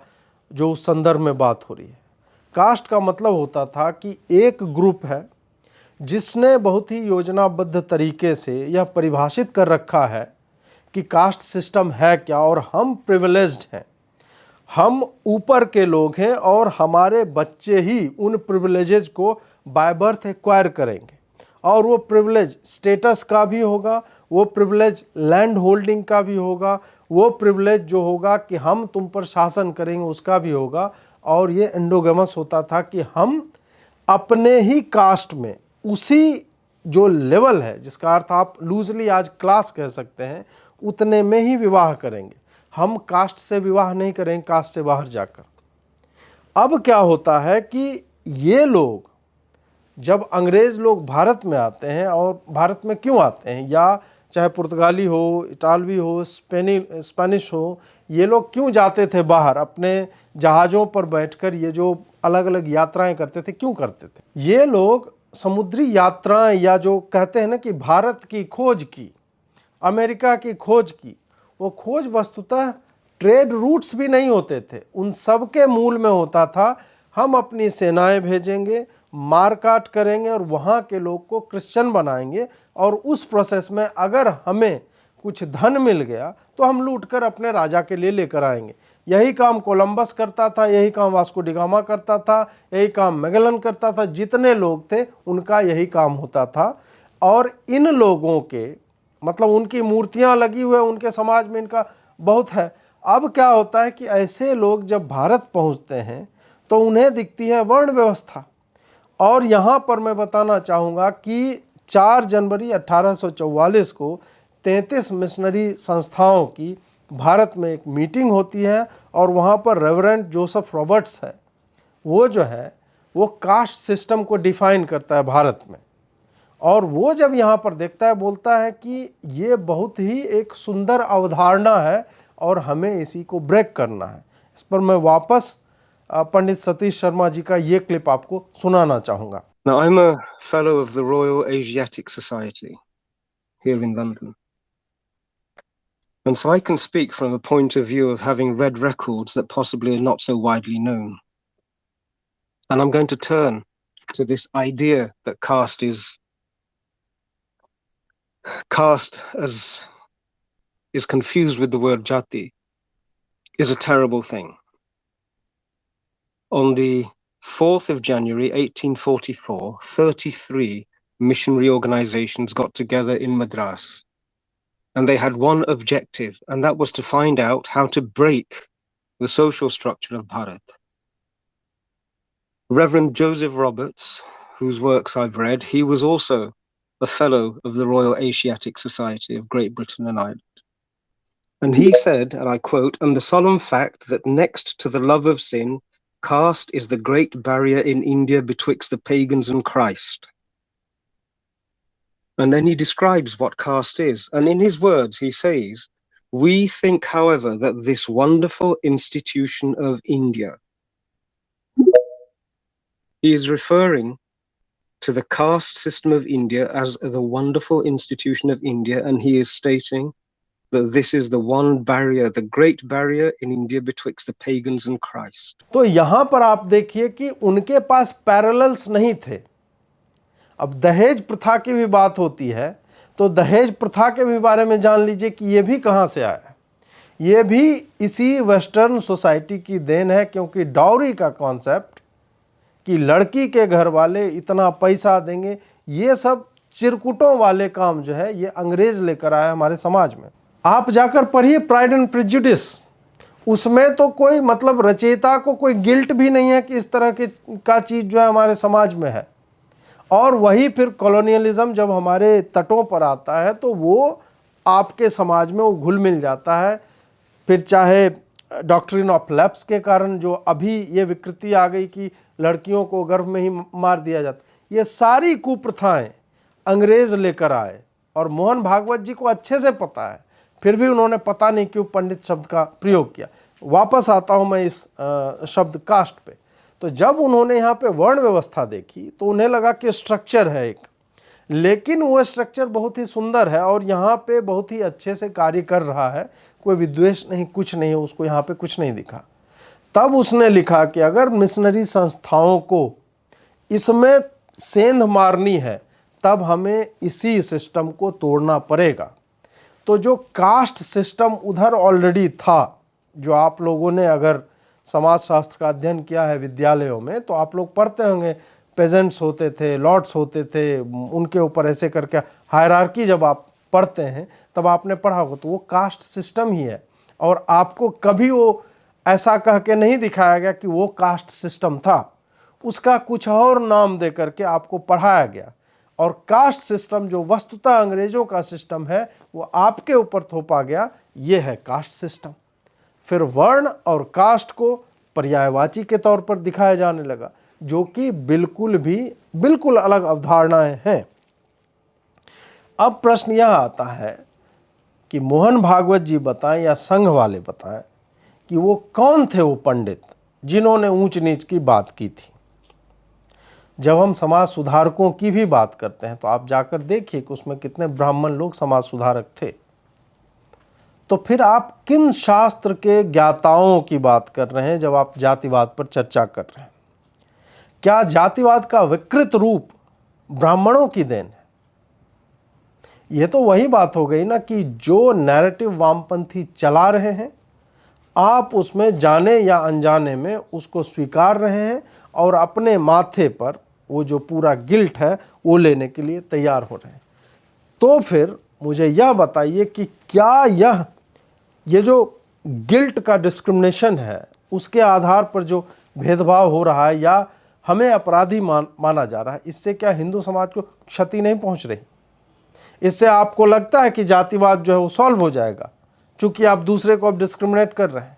जो उस संदर्भ में बात हो रही है। कास्ट का मतलब होता था कि एक ग्रुप है जिसने बहुत ही योजनाबद्ध तरीके से यह परिभाषित कर रखा है कि कास्ट सिस्टम है क्या, और हम प्रिविलेज्ड हैं, हम ऊपर के लोग हैं, और हमारे बच्चे ही उन प्रिविलेजेस को बाय बर्थ एक्वायर करेंगे। और वो प्रिविलेज स्टेटस का भी होगा, वो प्रिविलेज लैंड होल्डिंग का भी होगा, वो प्रिविलेज जो होगा कि हम तुम पर शासन करेंगे उसका भी होगा। और ये एंडोगेमस होता था कि हम अपने ही कास्ट में उसी जो लेवल है, जिसका अर्थ आप लूजली आज क्लास कह सकते हैं, उतने में ही विवाह करेंगे। हम कास्ट से विवाह नहीं करेंगे कास्ट से बाहर जाकर। अब क्या होता है कि ये लोग जब अंग्रेज लोग भारत में आते हैं, और भारत में क्यों आते हैं, या चाहे पुर्तगाली हो, इटालवी हो, स्पेनिश हो, ये लोग क्यों जाते थे बाहर अपने जहाज़ों पर बैठकर, ये जो अलग अलग यात्राएं करते थे, क्यों करते थे? ये लोग समुद्री यात्राएं, या जो कहते हैं ना कि भारत की खोज की, अमेरिका की खोज की, वो खोज वस्तुतः ट्रेड रूट्स भी नहीं होते थे। उन सब के मूल में होता था हम अपनी सेनाएं भेजेंगे, मारकाट करेंगे और वहाँ के लोग को क्रिश्चियन बनाएंगे, और उस प्रोसेस में अगर हमें कुछ धन मिल गया तो हम लूट कर अपने राजा के लिए लेकर आएंगे। यही काम कोलंबस करता था, यही काम वास्को डी गामा करता था, यही काम मैगेलन करता था। जितने लोग थे उनका यही काम होता था। और इन लोगों के मतलब उनकी मूर्तियां लगी हुई है, उनके समाज में इनका बहुत है। अब क्या होता है कि ऐसे लोग जब भारत पहुंचते हैं तो उन्हें दिखती है वर्ण व्यवस्था। और यहाँ पर मैं बताना चाहूँगा कि 4 जनवरी 1844 को 33 मिशनरी संस्थाओं की भारत में एक मीटिंग होती है, और वहाँ पर रेवरेंड जोसेफ रॉबर्ट्स है, वो जो है वो कास्ट सिस्टम को डिफाइन करता है भारत में। और वो जब यहाँ पर देखता है, बोलता है कि ये बहुत ही एक सुंदर अवधारणा है और हमें इसी को ब्रेक करना है। इस पर मैं वापस पंडित सतीश शर्मा जी का ये क्लिप आपको सुनाना चाहूँगा। Now, I'm a fellow of the Royal Asiatic Society here in London. And so I can speak from a point of view of having read records that possibly are not so widely known. And I'm going to turn to this idea that caste as is confused with the word jati is a terrible thing. On the 4th of January 1844, 33 missionary organizations got together in Madras. And they had one objective, and that was to find out how to break the social structure of Bharat. Reverend Joseph Roberts, whose works I've read, he was also a fellow of the Royal Asiatic Society of Great Britain and Ireland. And he said, and I quote, "And the solemn fact that next to the love of sin, caste is the great barrier in India betwixt the pagans and Christ." And then he describes what caste is. And in his words, he says, "We think, however, that this wonderful institution of India," he is referring to the caste system of India as the wonderful institution of India, and he is stating that this is the one barrier, the great barrier in India betwixt the pagans and Christ. तो यहां पर आप देखिए कि उनके पास पैरेलल्स नहीं थे। अब दहेज प्रथा की भी बात होती है, तो दहेज प्रथा के भी बारे में जान लीजिए कि ये भी कहाँ से आया है। ये भी इसी वेस्टर्न सोसाइटी की देन है, क्योंकि डाउरी का कॉन्सेप्ट कि लड़की के घर वाले इतना पैसा देंगे, ये सब चिरकुटों वाले काम जो है ये अंग्रेज लेकर आया हमारे समाज में। आप जाकर पढ़िए प्राइड एंड प्रेजुडिस, उसमें तो कोई मतलब रचयिता को कोई गिल्ट भी नहीं है कि इस तरह की का चीज़ जो है हमारे समाज में है। और वही फिर कॉलोनियलिज्म जब हमारे तटों पर आता है तो वो आपके समाज में वो घुल मिल जाता है। फिर चाहे डॉक्ट्रिन ऑफ लैप्स के कारण जो अभी ये विकृति आ गई कि लड़कियों को गर्भ में ही मार दिया जाता, ये सारी कुप्रथाएं अंग्रेज लेकर आए और मोहन भागवत जी को अच्छे से पता है, फिर भी उन्होंने पता नहीं क्यों पंडित शब्द का प्रयोग किया। वापस आता हूं मैं इस शब्द कास्ट पे। तो जब उन्होंने यहाँ पे वर्ण व्यवस्था देखी तो उन्हें लगा कि स्ट्रक्चर है एक, लेकिन वो स्ट्रक्चर बहुत ही सुंदर है और यहाँ पे बहुत ही अच्छे से कार्य कर रहा है, कोई विद्वेष नहीं, कुछ नहीं है, उसको यहाँ पे कुछ नहीं दिखा। तब उसने लिखा कि अगर मिशनरी संस्थाओं को इसमें सेंध मारनी है तब हमें इसी सिस्टम को तोड़ना पड़ेगा। तो जो कास्ट सिस्टम उधर ऑलरेडी था, जो आप लोगों ने अगर समाजशास्त्र का अध्ययन किया है विद्यालयों में तो आप लोग पढ़ते होंगे, पेजेंट्स होते थे, लॉर्ड्स होते थे, उनके ऊपर ऐसे करके हायरार्की जब आप पढ़ते हैं तब आपने पढ़ा होगा, तो वो कास्ट सिस्टम ही है। और आपको कभी वो ऐसा कह के नहीं दिखाया गया कि वो कास्ट सिस्टम था, उसका कुछ और नाम दे करके आपको पढ़ाया गया। और कास्ट सिस्टम जो वस्तुतः अंग्रेजों का सिस्टम है वो आपके ऊपर थोपा गया, ये है कास्ट सिस्टम। फिर वर्ण और कास्ट को पर्यायवाची के तौर पर दिखाया जाने लगा, जो कि बिल्कुल अलग अवधारणाएं हैं। अब प्रश्न यह आता है कि मोहन भागवत जी बताएं या संघ वाले बताएं कि वो कौन थे वो पंडित जिन्होंने ऊंच नीच की बात की थी। जब हम समाज सुधारकों की भी बात करते हैं तो आप जाकर देखिए कि उसमें कितने ब्राह्मण लोग समाज सुधारक थे। तो फिर आप किन शास्त्र के ज्ञाताओं की बात कर रहे हैं जब आप जातिवाद पर चर्चा कर रहे हैं? क्या जातिवाद का विकृत रूप ब्राह्मणों की देन है? यह तो वही बात हो गई ना कि जो नैरेटिव वामपंथी चला रहे हैं आप उसमें जाने या अनजाने में उसको स्वीकार रहे हैं और अपने माथे पर वो जो पूरा गिल्ट है वो लेने के लिए तैयार हो रहे हैं। तो फिर मुझे यह बताइए कि क्या ये जो गिल्ट का डिस्क्रिमिनेशन है उसके आधार पर जो भेदभाव हो रहा है या हमें अपराधी माना जा रहा है, इससे क्या हिंदू समाज को क्षति नहीं पहुंच रही? इससे आपको लगता है कि जातिवाद जो है वो सॉल्व हो जाएगा चूंकि आप दूसरे को अब डिस्क्रिमिनेट कर रहे हैं?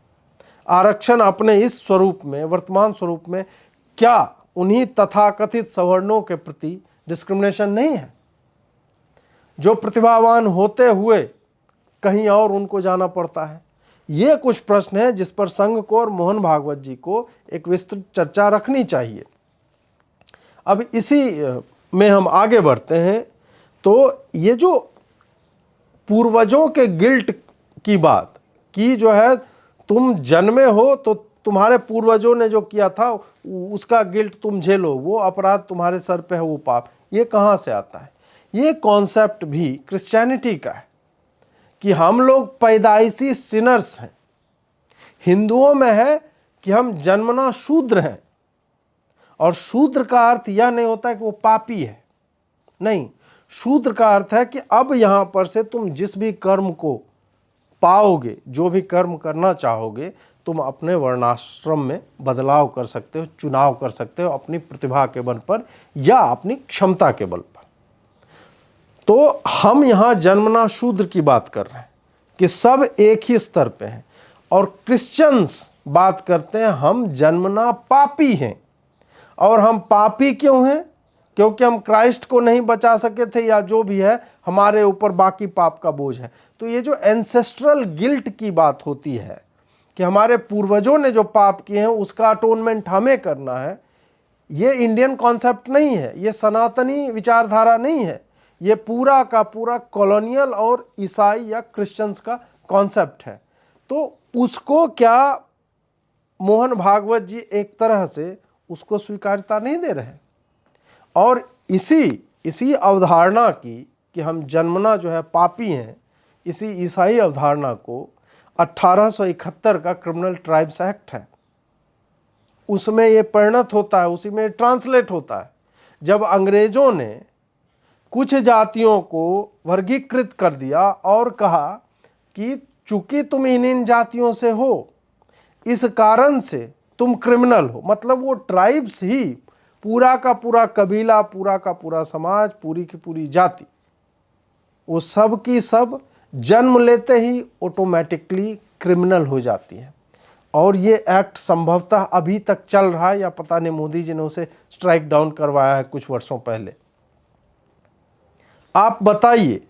आरक्षण अपने इस स्वरूप में, वर्तमान स्वरूप में, क्या उन्हीं तथाकथित सवर्णों के प्रति डिस्क्रिमिनेशन नहीं है जो प्रतिभावान होते हुए कहीं और उनको जाना पड़ता है? ये कुछ प्रश्न है जिस पर संघ को और मोहन भागवत जी को एक विस्तृत चर्चा रखनी चाहिए। अब इसी में हम आगे बढ़ते हैं। तो ये जो पूर्वजों के गिल्ट की बात की जो है, तुम जन्मे हो तो तुम्हारे पूर्वजों ने जो किया था उसका गिल्ट तुम झेलो, वो अपराध तुम्हारे सर पे है, वो पाप, ये कहाँ से आता है? ये कॉन्सेप्ट भी क्रिश्चियनिटी का है कि हम लोग पैदाइशी सिनर्स हैं। हिंदुओं में है कि हम जन्मना शूद्र हैं, और शूद्र का अर्थ यह नहीं होता है कि वो पापी है, नहीं। शूद्र का अर्थ है कि अब यहां पर से तुम जिस भी कर्म को पाओगे, जो भी कर्म करना चाहोगे, तुम अपने वर्णाश्रम में बदलाव कर सकते हो, चुनाव कर सकते हो अपनी प्रतिभा के बल पर या अपनी क्षमता के बल पर। तो हम यहां जन्मना शूद्र की बात कर रहे हैं कि सब एक ही स्तर पे हैं, और क्रिश्चियंस बात करते हैं हम जन्मना पापी हैं। और हम पापी क्यों हैं? क्योंकि हम क्राइस्ट को नहीं बचा सके थे, या जो भी है हमारे ऊपर बाकी पाप का बोझ है। तो ये जो एंसेस्ट्रल गिल्ट की बात होती है कि हमारे पूर्वजों ने जो पाप किए हैं उसका अटोनमेंट हमें करना है, ये इंडियन कॉन्सेप्ट नहीं है, ये सनातनी विचारधारा नहीं है, ये पूरा का पूरा कॉलोनियल और ईसाई या क्रिश्चियंस का कॉन्सेप्ट है। तो उसको क्या मोहन भागवत जी एक तरह से उसको स्वीकार्यता नहीं दे रहे? और इसी इसी अवधारणा की कि हम जन्मना जो है पापी हैं, इसी ईसाई अवधारणा को 1871 का क्रिमिनल ट्राइब्स एक्ट है, उसमें ये परिणत होता है, उसी में ट्रांसलेट होता है। जब अंग्रेजों ने कुछ जातियों को वर्गीकृत कर दिया और कहा कि चूंकि तुम इन जातियों से हो, इस कारण से तुम क्रिमिनल हो, मतलब वो ट्राइब्स ही पूरा का पूरा कबीला, पूरा का पूरा समाज, पूरी की पूरी जाति, वो सब की सब जन्म लेते ही ऑटोमेटिकली क्रिमिनल हो जाती है। और ये एक्ट संभवतः अभी तक चल रहा है, या पता नहीं मोदी जी ने उसे स्ट्राइक डाउन करवाया है कुछ वर्षों पहले। आप बताइए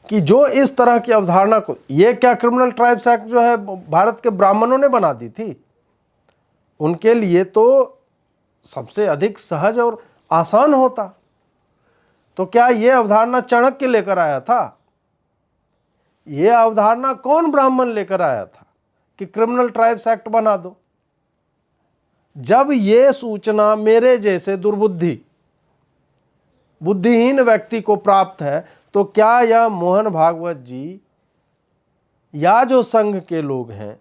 कि जो इस तरह की अवधारणा को, ये क्या क्रिमिनल ट्राइब्स एक्ट जो है भारत के ब्राह्मणों ने बना दी थी? उनके लिए तो सबसे अधिक सहज और आसान होता। तो क्या यह अवधारणा चाणक्य लेकर आया था? यह अवधारणा कौन ब्राह्मण लेकर आया था कि क्रिमिनल ट्राइब्स एक्ट बना दो? जब यह सूचना मेरे जैसे बुद्धिहीन व्यक्ति को प्राप्त है, तो क्या यह मोहन भागवत जी या जो संघ के लोग हैं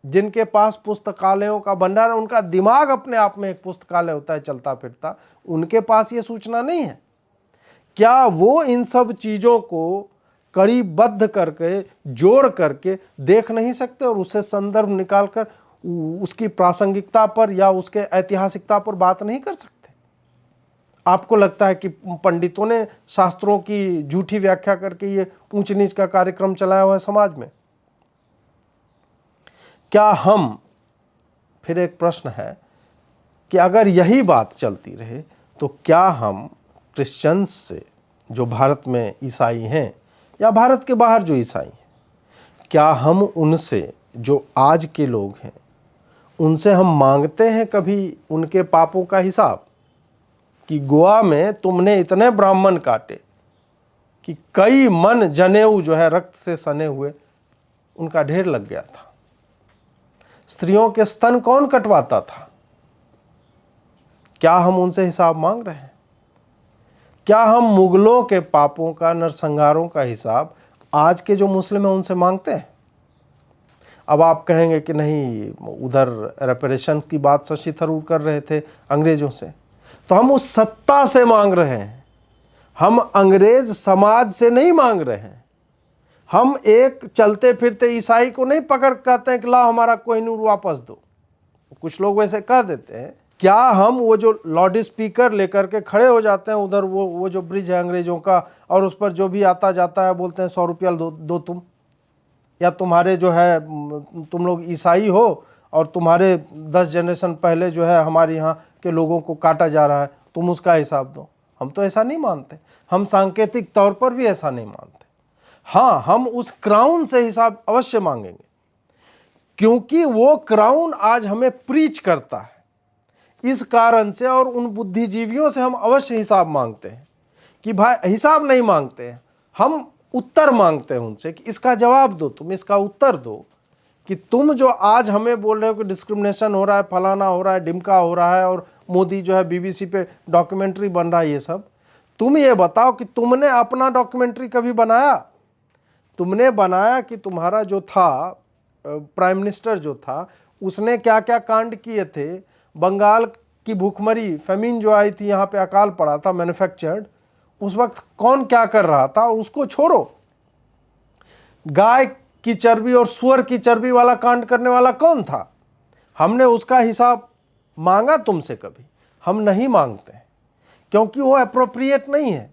जिनके पास पुस्तकालयों का भंडार, उनका दिमाग अपने आप में एक पुस्तकालय होता है चलता फिरता, उनके पास ये सूचना नहीं है? क्या वो इन सब चीजों को कड़ीबद्ध करके, जोड़ करके देख नहीं सकते और उससे संदर्भ निकालकर उसकी प्रासंगिकता पर या उसके ऐतिहासिकता पर बात नहीं कर सकते? आपको लगता है कि पंडितों ने शास्त्रों की झूठी व्याख्या करके ये ऊंच नीच का कार्यक्रम चलाया हुआ है समाज में? क्या हम, फिर एक प्रश्न है कि अगर यही बात चलती रहे तो क्या हम क्रिश्चियंस से, जो भारत में ईसाई हैं या भारत के बाहर जो ईसाई हैं, क्या हम उनसे, जो आज के लोग हैं, उनसे हम मांगते हैं कभी उनके पापों का हिसाब? कि गोवा में तुमने इतने ब्राह्मण काटे कि कई मन जनेऊ जो है रक्त से सने हुए उनका ढेर लग गया था। स्त्रियों के स्तन कौन कटवाता था? क्या हम उनसे हिसाब मांग रहे हैं? क्या हम मुगलों के पापों का, नरसंहारों का हिसाब आज के जो मुस्लिम हैं उनसे मांगते हैं? अब आप कहेंगे कि नहीं, उधर रेपरेशन की बात शशि थरूर कर रहे थे अंग्रेजों से, तो हम उस सत्ता से मांग रहे हैं, हम अंग्रेज समाज से नहीं मांग रहे हैं। हम एक चलते फिरते ईसाई को नहीं पकड़ कहते हैं कि ला हमारा कोहिनूर वापस दो। कुछ लोग वैसे कह देते हैं। क्या हम वो जो लाउड स्पीकर लेकर के खड़े हो जाते हैं उधर, वो जो ब्रिज है अंग्रेजों का, और उस पर जो भी आता जाता है बोलते हैं 100 रुपया दो तुम, या तुम्हारे जो है, तुम लोग ईसाई हो और तुम्हारे 10 जनरेशन पहले जो है हमारे यहाँ के लोगों को काटा जा रहा है, तुम उसका हिसाब दो। हम तो ऐसा नहीं मानते, हम सांकेतिक तौर पर भी ऐसा नहीं मानते। हाँ, हम उस क्राउन से हिसाब अवश्य मांगेंगे, क्योंकि वो क्राउन आज हमें प्रीच करता है। इस कारण से और उन बुद्धिजीवियों से हम अवश्य हिसाब मांगते हैं कि भाई, हिसाब नहीं मांगते हैं, हम उत्तर मांगते हैं उनसे कि इसका जवाब दो, तुम इसका उत्तर दो कि तुम जो आज हमें बोल रहे हो कि डिस्क्रिमिनेशन हो रहा है, फलाना हो रहा है, ढिमका हो रहा है, और मोदी जो है बीबीसी पे डॉक्यूमेंट्री बन रहा है, ये सब तुम ये बताओ कि तुमने अपना डॉक्यूमेंट्री कभी बनाया? तुमने बनाया कि तुम्हारा जो था प्राइम मिनिस्टर जो था, उसने क्या क्या कांड किए थे? बंगाल की भूखमरी, फेमिन जो आई थी, यहाँ पे अकाल पड़ा था मैन्युफैक्चर्ड, उस वक्त कौन क्या कर रहा था? उसको छोड़ो, गाय की चर्बी और सुअर की चर्बी वाला कांड करने वाला कौन था? हमने उसका हिसाब मांगा तुमसे? कभी हम नहीं मांगते, क्योंकि वो एप्रोप्रिएट नहीं है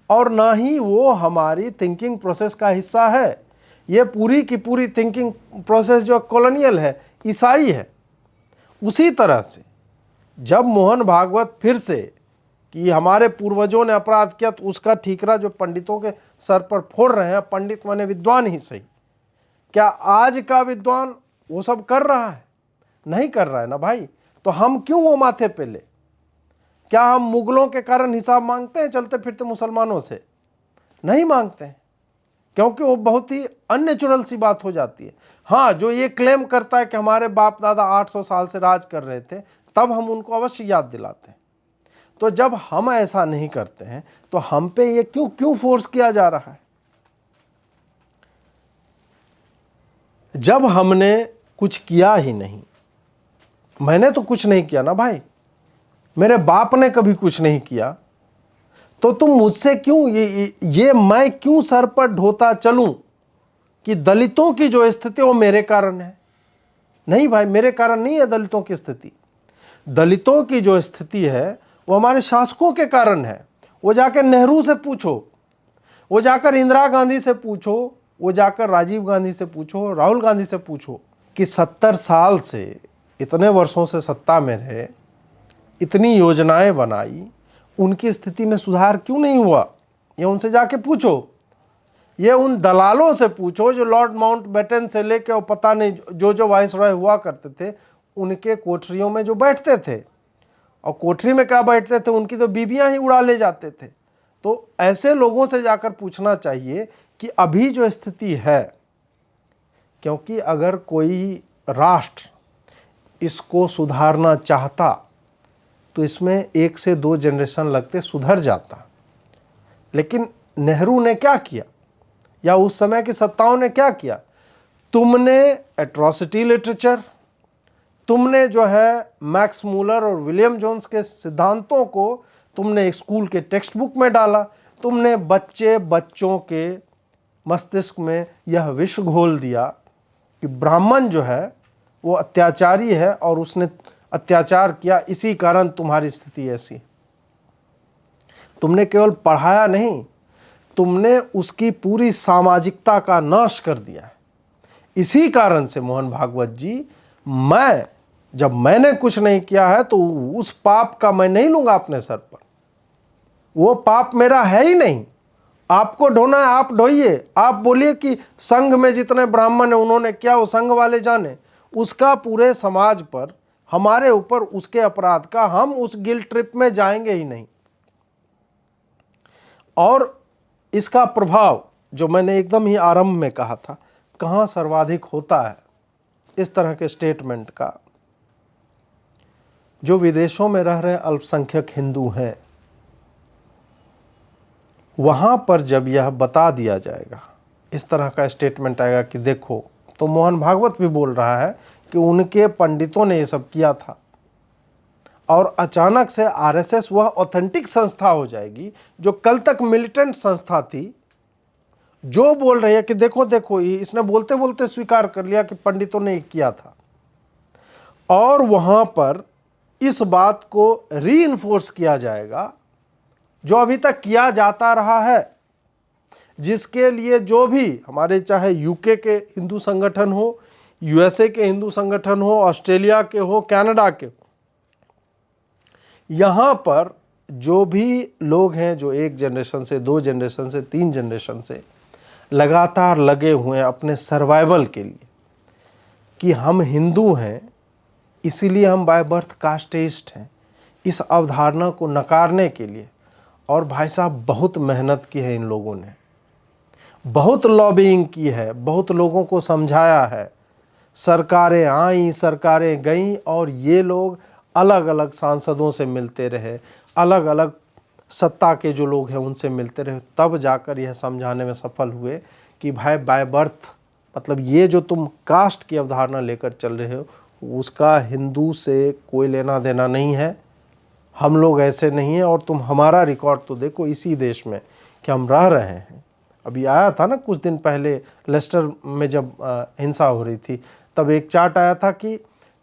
और ना ही वो हमारी थिंकिंग प्रोसेस का हिस्सा है। ये पूरी की पूरी थिंकिंग प्रोसेस जो कॉलोनियल है, ईसाई है। उसी तरह से जब मोहन भागवत फिर से कि हमारे पूर्वजों ने अपराध किया, तो उसका ठीकरा जो पंडितों के सर पर फोड़ रहे हैं, पंडित माने विद्वान ही सही, क्या आज का विद्वान वो सब कर रहा है? नहीं कर रहा है ना भाई। तो हम क्यों वो माथे पे ले? क्या हम मुगलों के कारण हिसाब मांगते हैं चलते फिरते मुसलमानों से? नहीं मांगते हैं, क्योंकि वो बहुत ही अननेचुरल सी बात हो जाती है। हाँ, जो ये क्लेम करता है कि हमारे बाप दादा 800 साल से राज कर रहे थे, तब हम उनको अवश्य याद दिलाते हैं। तो जब हम ऐसा नहीं करते हैं तो हम पे ये क्यों क्यों फोर्स किया जा रहा है? जब हमने कुछ किया ही नहीं, मैंने तो कुछ नहीं किया ना भाई, मेरे बाप ने कभी कुछ नहीं किया, तो तुम मुझसे क्यों ये मैं क्यों सर पर ढोता चलूं कि दलितों की जो स्थिति वो मेरे कारण है? नहीं भाई, मेरे कारण नहीं है दलितों की स्थिति। दलितों की जो स्थिति है वो हमारे शासकों के कारण है। वो जाकर नेहरू से पूछो, वो जाकर इंदिरा गांधी से पूछो, वो जाकर राजीव गांधी से पूछो, राहुल गांधी से पूछो कि 70 साल से, इतने वर्षों से सत्ता में रहे, इतनी योजनाएं बनाई, उनकी स्थिति में सुधार क्यों नहीं हुआ? ये उनसे जाके पूछो। ये उन दलालों से पूछो जो लॉर्ड माउंटबेटन से लेके और पता नहीं जो वाइसरॉय हुआ करते थे, उनके कोठरियों में जो बैठते थे, और कोठरी में क्या बैठते थे, उनकी तो बीबियां ही उड़ा ले जाते थे। तो ऐसे लोगों से जाकर पूछना चाहिए कि अभी जो स्थिति है, क्योंकि अगर कोई राष्ट्र इसको सुधारना चाहता तो इसमें 1 से 2 जनरेशन लगते, सुधर जाता। लेकिन नेहरू ने क्या किया, या उस समय की सत्ताओं ने क्या किया? तुमने एट्रॉसिटी लिटरेचर, तुमने जो है मैक्स मूलर और विलियम जोन्स के सिद्धांतों को तुमने स्कूल के टेक्स्ट बुक में डाला। तुमने बच्चों के मस्तिष्क में यह विष घोल दिया कि ब्राह्मण जो है वो अत्याचारी है और उसने अत्याचार किया, इसी कारण तुम्हारी स्थिति ऐसी। तुमने केवल पढ़ाया नहीं, तुमने उसकी पूरी सामाजिकता का नाश कर दिया है। इसी कारण से मोहन भागवत जी, जब मैंने कुछ नहीं किया है तो उस पाप का मैं नहीं लूंगा अपने सर पर। वो पाप मेरा है ही नहीं। आपको ढोना है, आप ढोइए। आप बोलिए कि संघ में जितने ब्राह्मण हैं उन्होंने क्या, वो संघ वाले जाने। उसका पूरे समाज पर, हमारे ऊपर उसके अपराध का, हम उस गिल्ट ट्रिप में जाएंगे ही नहीं। और इसका प्रभाव जो मैंने एकदम ही आरंभ में कहा था, कहाँ सर्वाधिक होता है इस तरह के स्टेटमेंट का? जो विदेशों में रह रहे अल्पसंख्यक हिंदू हैं, वहां पर जब यह बता दिया जाएगा, इस तरह का स्टेटमेंट आएगा कि देखो, तो मोहन भागवत भी बोल रहा है कि उनके पंडितों ने ये सब किया था, और अचानक से आरएसएस वह ऑथेंटिक संस्था हो जाएगी जो कल तक मिलिटेंट संस्था थी, जो बोल रही है कि देखो देखो, इसने बोलते बोलते स्वीकार कर लिया कि पंडितों ने किया था। और वहां पर इस बात को रीइंफोर्स किया जाएगा जो अभी तक किया जाता रहा है, जिसके लिए जो भी हमारे, चाहे यूके के हिंदू संगठन हो, यूएसए के हिंदू संगठन हो, ऑस्ट्रेलिया के हो, कनाडा के, यहां पर जो भी लोग हैं जो 1 जनरेशन से, 2 जनरेशन से, 3 जनरेशन से लगातार लगे हुए हैं अपने सर्वाइवल के लिए कि हम हिंदू हैं, इसीलिए हम बाय बर्थ कास्टेइस्ट हैं, इस अवधारणा को नकारने के लिए। और भाई साहब, बहुत मेहनत की है इन लोगों ने, बहुत लॉबिंग की है, बहुत लोगों को समझाया है, सरकारें आई, सरकारें गईं, और ये लोग अलग अलग सांसदों से मिलते रहे, अलग अलग सत्ता के जो लोग हैं उनसे मिलते रहे, तब जाकर यह समझाने में सफल हुए कि भाई बाय बर्थ, मतलब ये जो तुम कास्ट की अवधारणा लेकर चल रहे हो, उसका हिंदू से कोई लेना देना नहीं है, हम लोग ऐसे नहीं हैं। और तुम हमारा रिकॉर्ड तो देखो इसी देश में कि हम रह रहे हैं। अभी आया था ना कुछ दिन पहले लेस्टर में, जब हिंसा हो रही थी, तब एक चार्ट आया था कि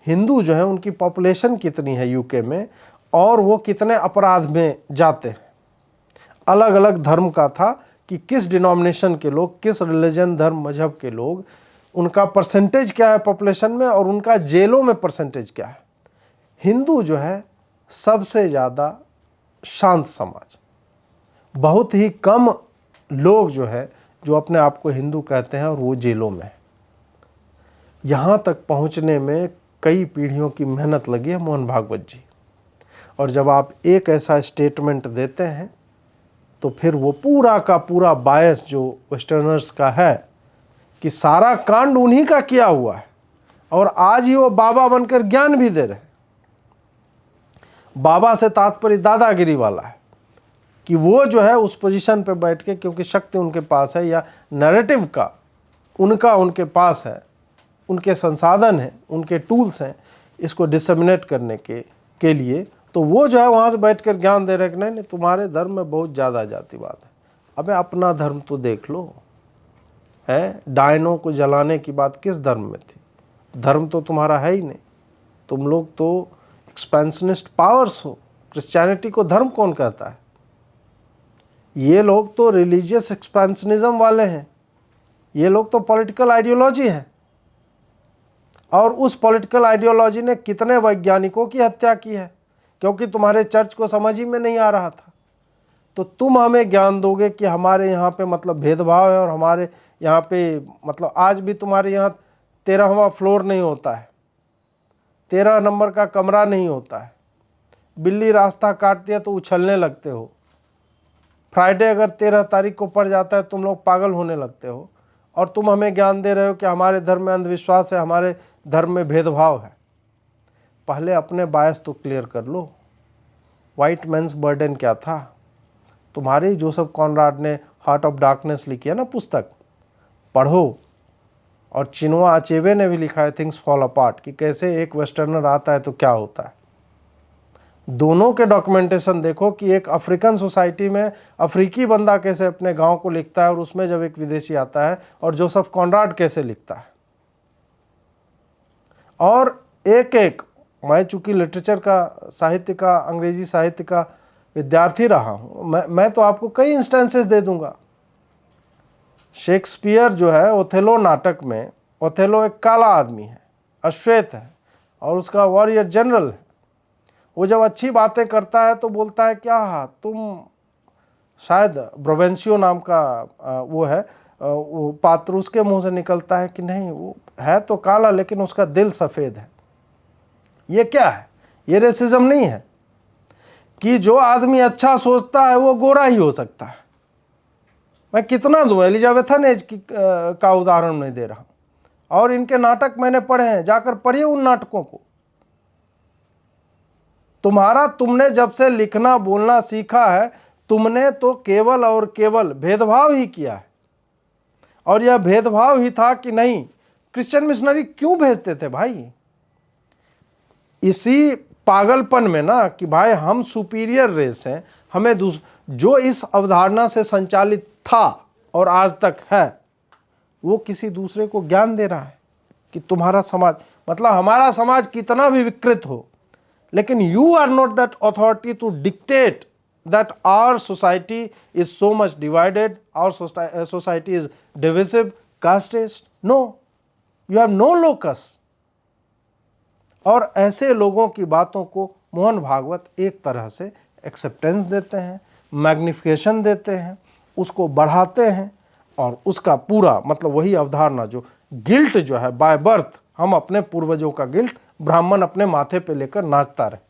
हिंदू जो है उनकी पॉपुलेशन कितनी है यूके में, और वो कितने अपराध में जाते हैं। अलग अलग धर्म का था कि किस डिनोमिनेशन के लोग, किस रिलीजन, धर्म, मजहब के लोग, उनका परसेंटेज क्या है पॉपुलेशन में, और उनका जेलों में परसेंटेज क्या है। हिंदू जो है सबसे ज़्यादा शांत समाज, बहुत ही कम लोग जो है जो अपने आप को हिंदू कहते हैं और वो जेलों में है। यहाँ तक पहुँचने में कई पीढ़ियों की मेहनत लगी है मोहन भागवत जी। और जब आप एक ऐसा स्टेटमेंट देते हैं तो फिर वो पूरा का पूरा बायस जो वेस्टर्नर्स का है कि सारा कांड उन्हीं का किया हुआ है, और आज ही वो बाबा बनकर ज्ञान भी दे रहे हैं। बाबा से तात्पर्य दादागिरी वाला है कि वो जो है उस पोजीशन पे बैठ के, क्योंकि शक्ति उनके पास है या नैरेटिव का उनके पास है, उनके संसाधन हैं, उनके टूल्स हैं इसको डिसेमिनेट करने के लिए, तो वो जो है वहाँ से बैठ कर ज्ञान दे रहे कि नहीं तुम्हारे धर्म में बहुत ज़्यादा जातिवाद है। अबे अपना धर्म तो देख लो, है डायनों को जलाने की बात किस धर्म में थी? धर्म तो तुम्हारा है ही नहीं, तुम लोग तो एक्सपेंशनिस्ट पावर्स हो। क्रिश्चियनिटी को धर्म कौन कहता है? ये लोग तो रिलीजियस एक्सपेंशनिज्म वाले हैं, ये लोग तो पॉलिटिकल आइडियोलॉजी है, और उस पॉलिटिकल आइडियोलॉजी ने कितने वैज्ञानिकों की हत्या की है, क्योंकि तुम्हारे चर्च को समझ ही में नहीं आ रहा था। तो तुम हमें ज्ञान दोगे कि हमारे यहाँ पे मतलब भेदभाव है, और हमारे यहाँ पे मतलब आज भी तुम्हारे यहाँ 13वां फ्लोर नहीं होता है, 13 नंबर का कमरा नहीं होता है। बिल्ली रास्ता काटती है तो उछलने लगते हो। फ्राइडे अगर 13 तारीख को पड़ जाता है तुम लोग पागल होने लगते हो, और तुम हमें ज्ञान दे रहे हो कि हमारे धर्म में अंधविश्वास है, हमारे धर्म में भेदभाव है। पहले अपने बायस तो क्लियर कर लो। वाइट मैन्स बर्डन क्या था? तुम्हारे जोसेफ कॉनराड ने हार्ट ऑफ डार्कनेस लिखी है ना पुस्तक, पढ़ो। और चिनुआ अचेबे ने भी लिखा है थिंग्स फॉल अपार्ट, कि कैसे एक वेस्टर्नर आता है तो क्या होता है। दोनों के डॉक्यूमेंटेशन देखो कि एक अफ्रीकन सोसाइटी में अफ्रीकी बंदा कैसे अपने गांव को लिखता है, और उसमें जब एक विदेशी आता है, और जोसेफ कॉनराड कैसे लिखता है। और एक मैं चूंकि लिटरेचर का, साहित्य का, अंग्रेजी साहित्य का विद्यार्थी रहा हूं, मैं तो आपको कई इंस्टेंसेस दे दूंगा। शेक्सपियर जो है ओथेलो नाटक में, ओथेलो एक काला आदमी है, अश्वेत है, और उसका वॉरियर जनरल है। वो जब अच्छी बातें करता है तो बोलता है क्या तुम, शायद ब्रोवेंशियो नाम का वो है वो पात्र, उसके मुंह से निकलता है कि नहीं वो है तो काला लेकिन उसका दिल सफ़ेद है। ये क्या है? ये रेसिज्म नहीं है कि जो आदमी अच्छा सोचता है वो गोरा ही हो सकता है। मैं कितना दूं, एलिजाबेथन एज का उदाहरण नहीं दे रहा, और इनके नाटक मैंने पढ़े हैं, जाकर पढ़िए उन नाटकों को। तुमने जब से लिखना बोलना सीखा है, तुमने तो केवल और केवल भेदभाव ही किया है। और यह भेदभाव ही था कि नहीं, क्रिश्चियन मिशनरी क्यों भेजते थे भाई? इसी पागलपन में ना कि भाई हम सुपीरियर रेस हैं, हमें जो इस अवधारणा से संचालित था और आज तक है, वो किसी दूसरे को ज्ञान दे रहा है कि तुम्हारा समाज, मतलब हमारा समाज कितना भी विकृत हो, लेकिन you are not that authority to dictate that our society is so much divided, our society is divisive, casteist. No, you have no locus. और ऐसे लोगों की बातों को मोहन भागवत एक तरह से एक्सेप्टेंस देते हैं, मैग्निफिकेशन देते हैं, उसको बढ़ाते हैं, और उसका पूरा मतलब वही अवधारणा जो गिल्ट जो है बाय बर्थ, हम अपने पूर्वजों का गिल्ट ब्राह्मण अपने माथे पे लेकर नाचता रहे,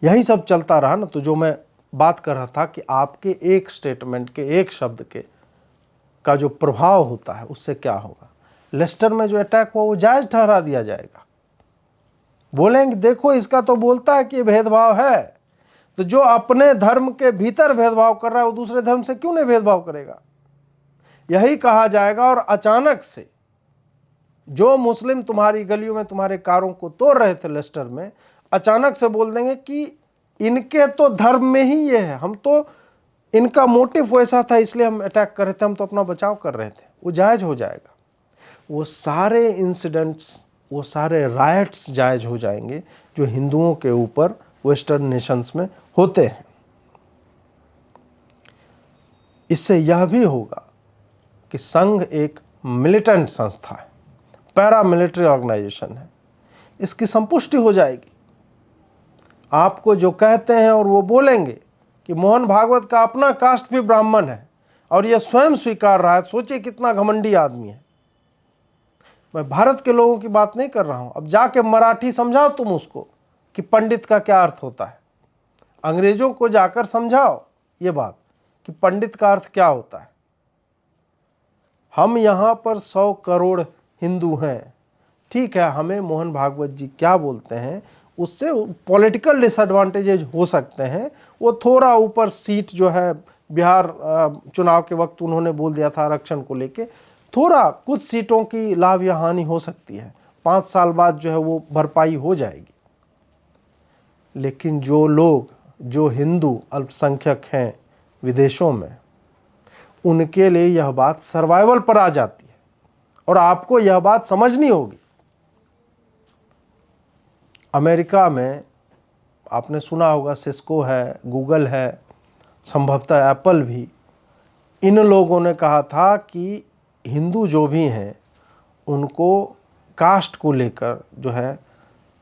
यही सब चलता रहा ना। तो जो मैं बात कर रहा था कि आपके एक स्टेटमेंट के, एक शब्द के का जो प्रभाव होता है उससे क्या होगा। लेस्टर में जो अटैक हुआ वो जायज ठहरा दिया जाएगा। बोलेंगे देखो इसका तो बोलता है कि ये भेदभाव है, तो जो अपने धर्म के भीतर भेदभाव कर रहा है वो दूसरे धर्म से क्यों नहीं भेदभाव करेगा, यही कहा जाएगा। और अचानक से जो मुस्लिम तुम्हारी गलियों में तुम्हारे कारों को तोड़ रहे थे लेस्टर में, अचानक से बोल देंगे कि इनके तो धर्म में ही ये है, हम तो, इनका मोटिव वैसा था इसलिए हम अटैक कर रहे थे, हम तो अपना बचाव कर रहे थे, वो जायज हो जाएगा। वो सारे इंसिडेंट्स, वो सारे रायट्स जायज हो जाएंगे जो हिंदुओं के ऊपर वेस्टर्न नेशंस में होते हैं। इससे यह भी होगा कि संघ एक मिलिटेंट संस्था है, पैरामिलिट्री ऑर्गेनाइजेशन है, इसकी संपुष्टि हो जाएगी। आपको जो कहते हैं और वो बोलेंगे कि मोहन भागवत का अपना कास्ट भी ब्राह्मण है और यह स्वयं स्वीकार रहा है, सोचिए कितना घमंडी आदमी है। मैं भारत के लोगों की बात नहीं कर रहा हूं। अब जाके मराठी समझाओ तुम उसको कि पंडित का क्या अर्थ होता है, अंग्रेजों को जाकर समझाओ ये बात कि पंडित का अर्थ क्या होता है। हम यहां पर 100 करोड़ हिंदू हैं, ठीक है, हमें मोहन भागवत जी क्या बोलते हैं उससे पॉलिटिकल डिसएडवांटेजेज हो सकते हैं। वो थोड़ा ऊपर सीट जो है बिहार चुनाव के वक्त उन्होंने बोल दिया था आरक्षण को लेके, थोड़ा कुछ सीटों की लाभ या हानि हो सकती है, 5 साल बाद जो है वो भरपाई हो जाएगी। लेकिन जो लोग जो हिंदू अल्पसंख्यक हैं विदेशों में, उनके लिए यह बात सर्वाइवल पर आ जाती है और आपको यह बात समझनी होगी। अमेरिका में आपने सुना होगा सिस्को है, गूगल है, संभवतः एप्पल भी, इन लोगों ने कहा था कि हिंदू जो भी हैं उनको कास्ट को लेकर जो है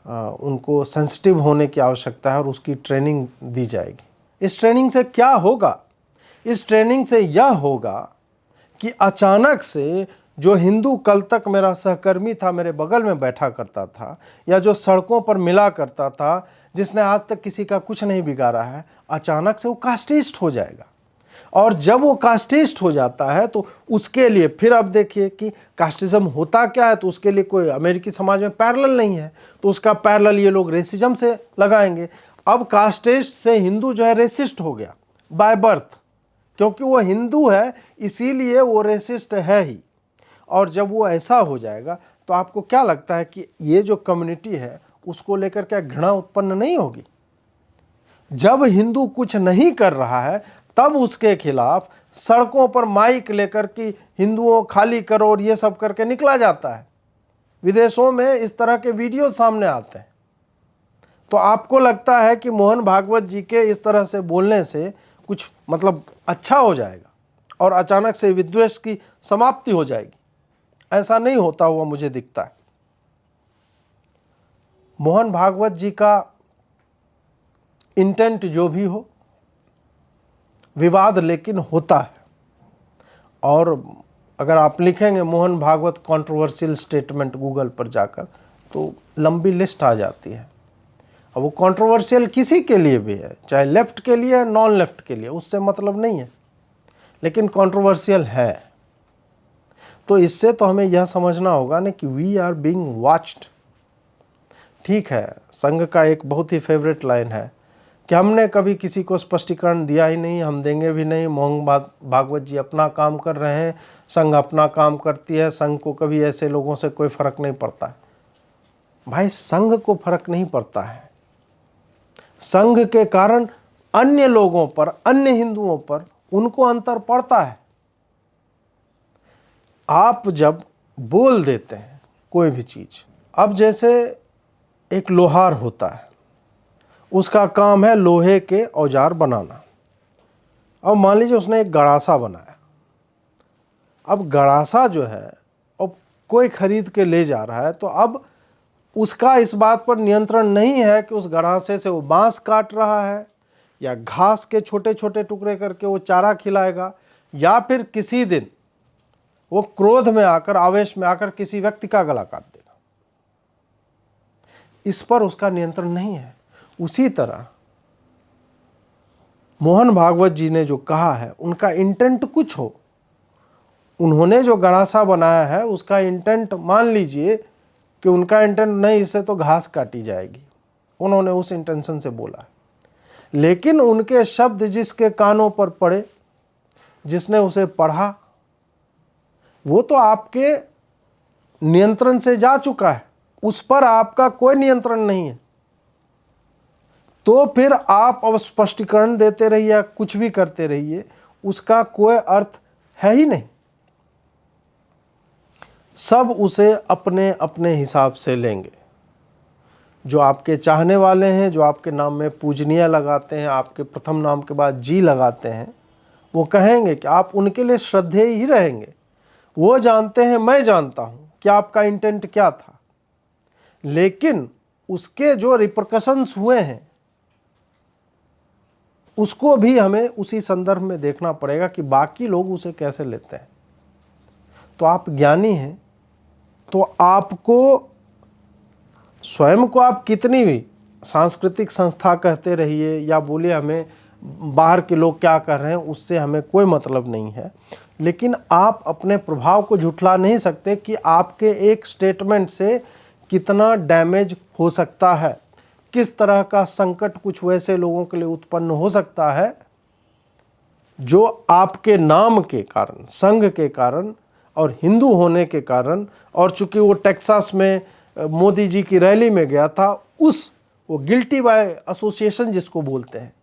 उनको सेंसिटिव होने की आवश्यकता है और उसकी ट्रेनिंग दी जाएगी। इस ट्रेनिंग से क्या होगा? इस ट्रेनिंग से यह होगा कि अचानक से जो हिंदू कल तक मेरा सहकर्मी था, मेरे बगल में बैठा करता था, या जो सड़कों पर मिला करता था, जिसने आज तक किसी का कुछ नहीं बिगाड़ा है, अचानक से वो कास्टिस्ट हो जाएगा। और जब वो कास्टिस्ट हो जाता है तो उसके लिए फिर अब देखिए कि कास्टिज्म होता क्या है, तो उसके लिए कोई अमेरिकी समाज में पैरेलल नहीं है, तो उसका पैरेलल ये लोग रेसिज्म से लगाएंगे। अब कास्टिस्ट से हिंदू जो है रेसिस्ट हो गया बाय बर्थ, क्योंकि वो हिंदू है इसीलिए वो रेसिस्ट है ही। और जब वो ऐसा हो जाएगा तो आपको क्या लगता है कि ये जो कम्युनिटी है उसको लेकर क्या घृणा उत्पन्न नहीं होगी? जब हिंदू कुछ नहीं कर रहा है तब उसके खिलाफ सड़कों पर माइक लेकर कि हिंदुओं खाली करो और ये सब करके निकला जाता है। विदेशों में इस तरह के वीडियो सामने आते हैं। तो आपको लगता है कि मोहन भागवत जी के इस तरह से बोलने से कुछ मतलब अच्छा हो जाएगा और अचानक से विद्वेष की समाप्ति हो जाएगी? ऐसा नहीं होता हुआ मुझे दिखता है। मोहन भागवत जी का इंटेंट जो भी हो, विवाद लेकिन होता है। और अगर आप लिखेंगे Mohan Bhagwat controversial statement Google पर जाकर तो लंबी लिस्ट आ जाती है। अब वो कंट्रोवर्शियल किसी के लिए भी है, चाहे लेफ्ट के लिए नॉन लेफ्ट के लिए, उससे मतलब नहीं है, लेकिन कंट्रोवर्शियल है। तो इससे तो हमें यह समझना होगा ना कि वी आर बीइंग वॉच्ड। ठीक है, संघ का एक बहुत ही फेवरेट लाइन है कि हमने कभी किसी को स्पष्टीकरण दिया ही नहीं, हम देंगे भी नहीं। मोहन भागवत जी अपना काम कर रहे हैं, संघ अपना काम करती है, संघ को कभी ऐसे लोगों से कोई फर्क नहीं पड़ता है। भाई, संघ को फर्क नहीं पड़ता है। संघ के कारण अन्य लोगों पर, अन्य हिंदुओं पर उनको अंतर पड़ता है। आप जब बोल देते हैं कोई भी चीज, अब जैसे एक लोहार होता है, उसका काम है लोहे के औजार बनाना। अब मान लीजिए उसने एक गड़ासा बनाया। अब गड़ासा जो है अब कोई खरीद के ले जा रहा है, तो अब उसका इस बात पर नियंत्रण नहीं है कि उस गड़ासे से वो बांस काट रहा है या घास के छोटे छोटे टुकड़े करके वो चारा खिलाएगा, या फिर किसी दिन वो क्रोध में आकर, आवेश में आकर किसी व्यक्ति का गला काट देगा। इस पर उसका नियंत्रण नहीं है। उसी तरह मोहन भागवत जी ने जो कहा है, उनका इंटेंट कुछ हो, उन्होंने जो गड़ासा बनाया है उसका इंटेंट मान लीजिए कि उनका इंटेंट नहीं, इससे तो घास काटी जाएगी, उन्होंने उस इंटेंशन से बोला, लेकिन उनके शब्द जिसके कानों पर पड़े, जिसने उसे पढ़ा, वो तो आपके नियंत्रण से जा चुका है, उस पर आपका कोई नियंत्रण नहीं है। तो फिर आप अब स्पष्टीकरण देते रहिए या कुछ भी करते रहिए, उसका कोई अर्थ है ही नहीं। सब उसे अपने अपने हिसाब से लेंगे। जो आपके चाहने वाले हैं, जो आपके नाम में पूजनीय लगाते हैं, आपके प्रथम नाम के बाद जी लगाते हैं, वो कहेंगे कि आप उनके लिए श्रद्धेय ही रहेंगे। वो जानते हैं, मैं जानता हूं कि आपका इंटेंट क्या था, लेकिन उसके जो रिपरकशंस हुए हैं उसको भी हमें उसी संदर्भ में देखना पड़ेगा कि बाकी लोग उसे कैसे लेते हैं। तो आप ज्ञानी हैं तो आपको स्वयं को आप कितनी भी सांस्कृतिक संस्था कहते रहिए या बोलिए हमें बाहर के लोग क्या कर रहे हैं, उससे हमें कोई मतलब नहीं है, लेकिन आप अपने प्रभाव को झुठला नहीं सकते कि आपके एक स्टेटमेंट से कितना डैमेज हो सकता है, किस तरह का संकट कुछ वैसे लोगों के लिए उत्पन्न हो सकता है जो आपके नाम के कारण, संघ के कारण और हिंदू होने के कारण, और चूंकि वो टेक्सास में मोदी जी की रैली में गया था, वो गिल्टी बाय एसोसिएशन जिसको बोलते हैं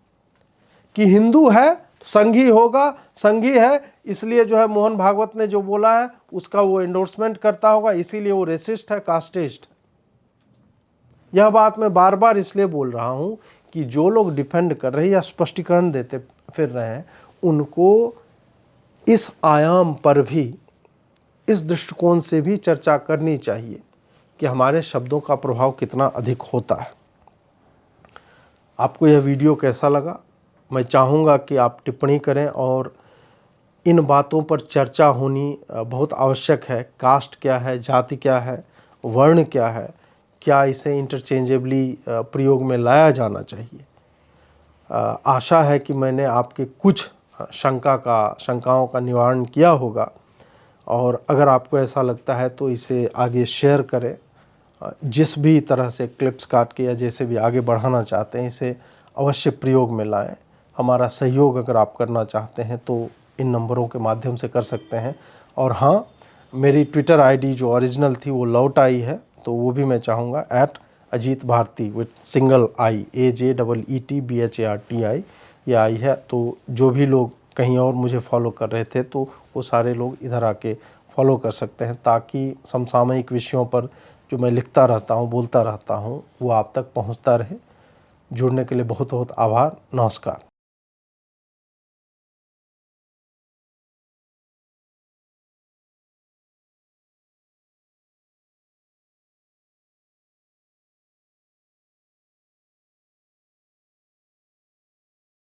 कि हिंदू है तो संघी होगा, संघी है इसलिए जो है मोहन भागवत ने जो बोला है उसका वो एंडोर्समेंट करता होगा, इसीलिए वो रेसिस्ट है, कास्टिस्ट। यह बात मैं बार बार इसलिए बोल रहा हूं कि जो लोग डिफेंड कर रहे हैं या स्पष्टीकरण देते फिर रहे हैं, उनको इस आयाम पर भी, इस दृष्टिकोण से भी चर्चा करनी चाहिए कि हमारे शब्दों का प्रभाव कितना अधिक होता है। आपको यह वीडियो कैसा लगा? मैं चाहूँगा कि आप टिप्पणी करें, और इन बातों पर चर्चा होनी बहुत आवश्यक है। कास्ट क्या है, जाति क्या है, वर्ण क्या है, क्या इसे इंटरचेंजेबली प्रयोग में लाया जाना चाहिए। आशा है कि मैंने आपके कुछ शंकाओं का निवारण किया होगा, और अगर आपको ऐसा लगता है तो इसे आगे शेयर करें। जिस भी तरह से क्लिप्स काट के या जैसे भी आगे बढ़ाना चाहते हैं, इसे अवश्य प्रयोग में लाएं। हमारा सहयोग अगर आप करना चाहते हैं तो इन नंबरों के माध्यम से कर सकते हैं। और हाँ, मेरी ट्विटर आईडी जो ओरिजिनल थी वो लौट आई है, तो वो भी मैं चाहूँगा @Ajeet Bharti with single I, AJEETBHARTI ये आई है। तो जो भी लोग कहीं और मुझे फॉलो कर रहे थे तो वो सारे लोग इधर आके फॉलो कर सकते हैं, ताकि समसामयिक विषयों पर जो मैं लिखता रहता हूँ, बोलता रहता हूँ, वो आप तक पहुँचता रहे। जुड़ने के लिए बहुत बहुत आभार। नमस्कार।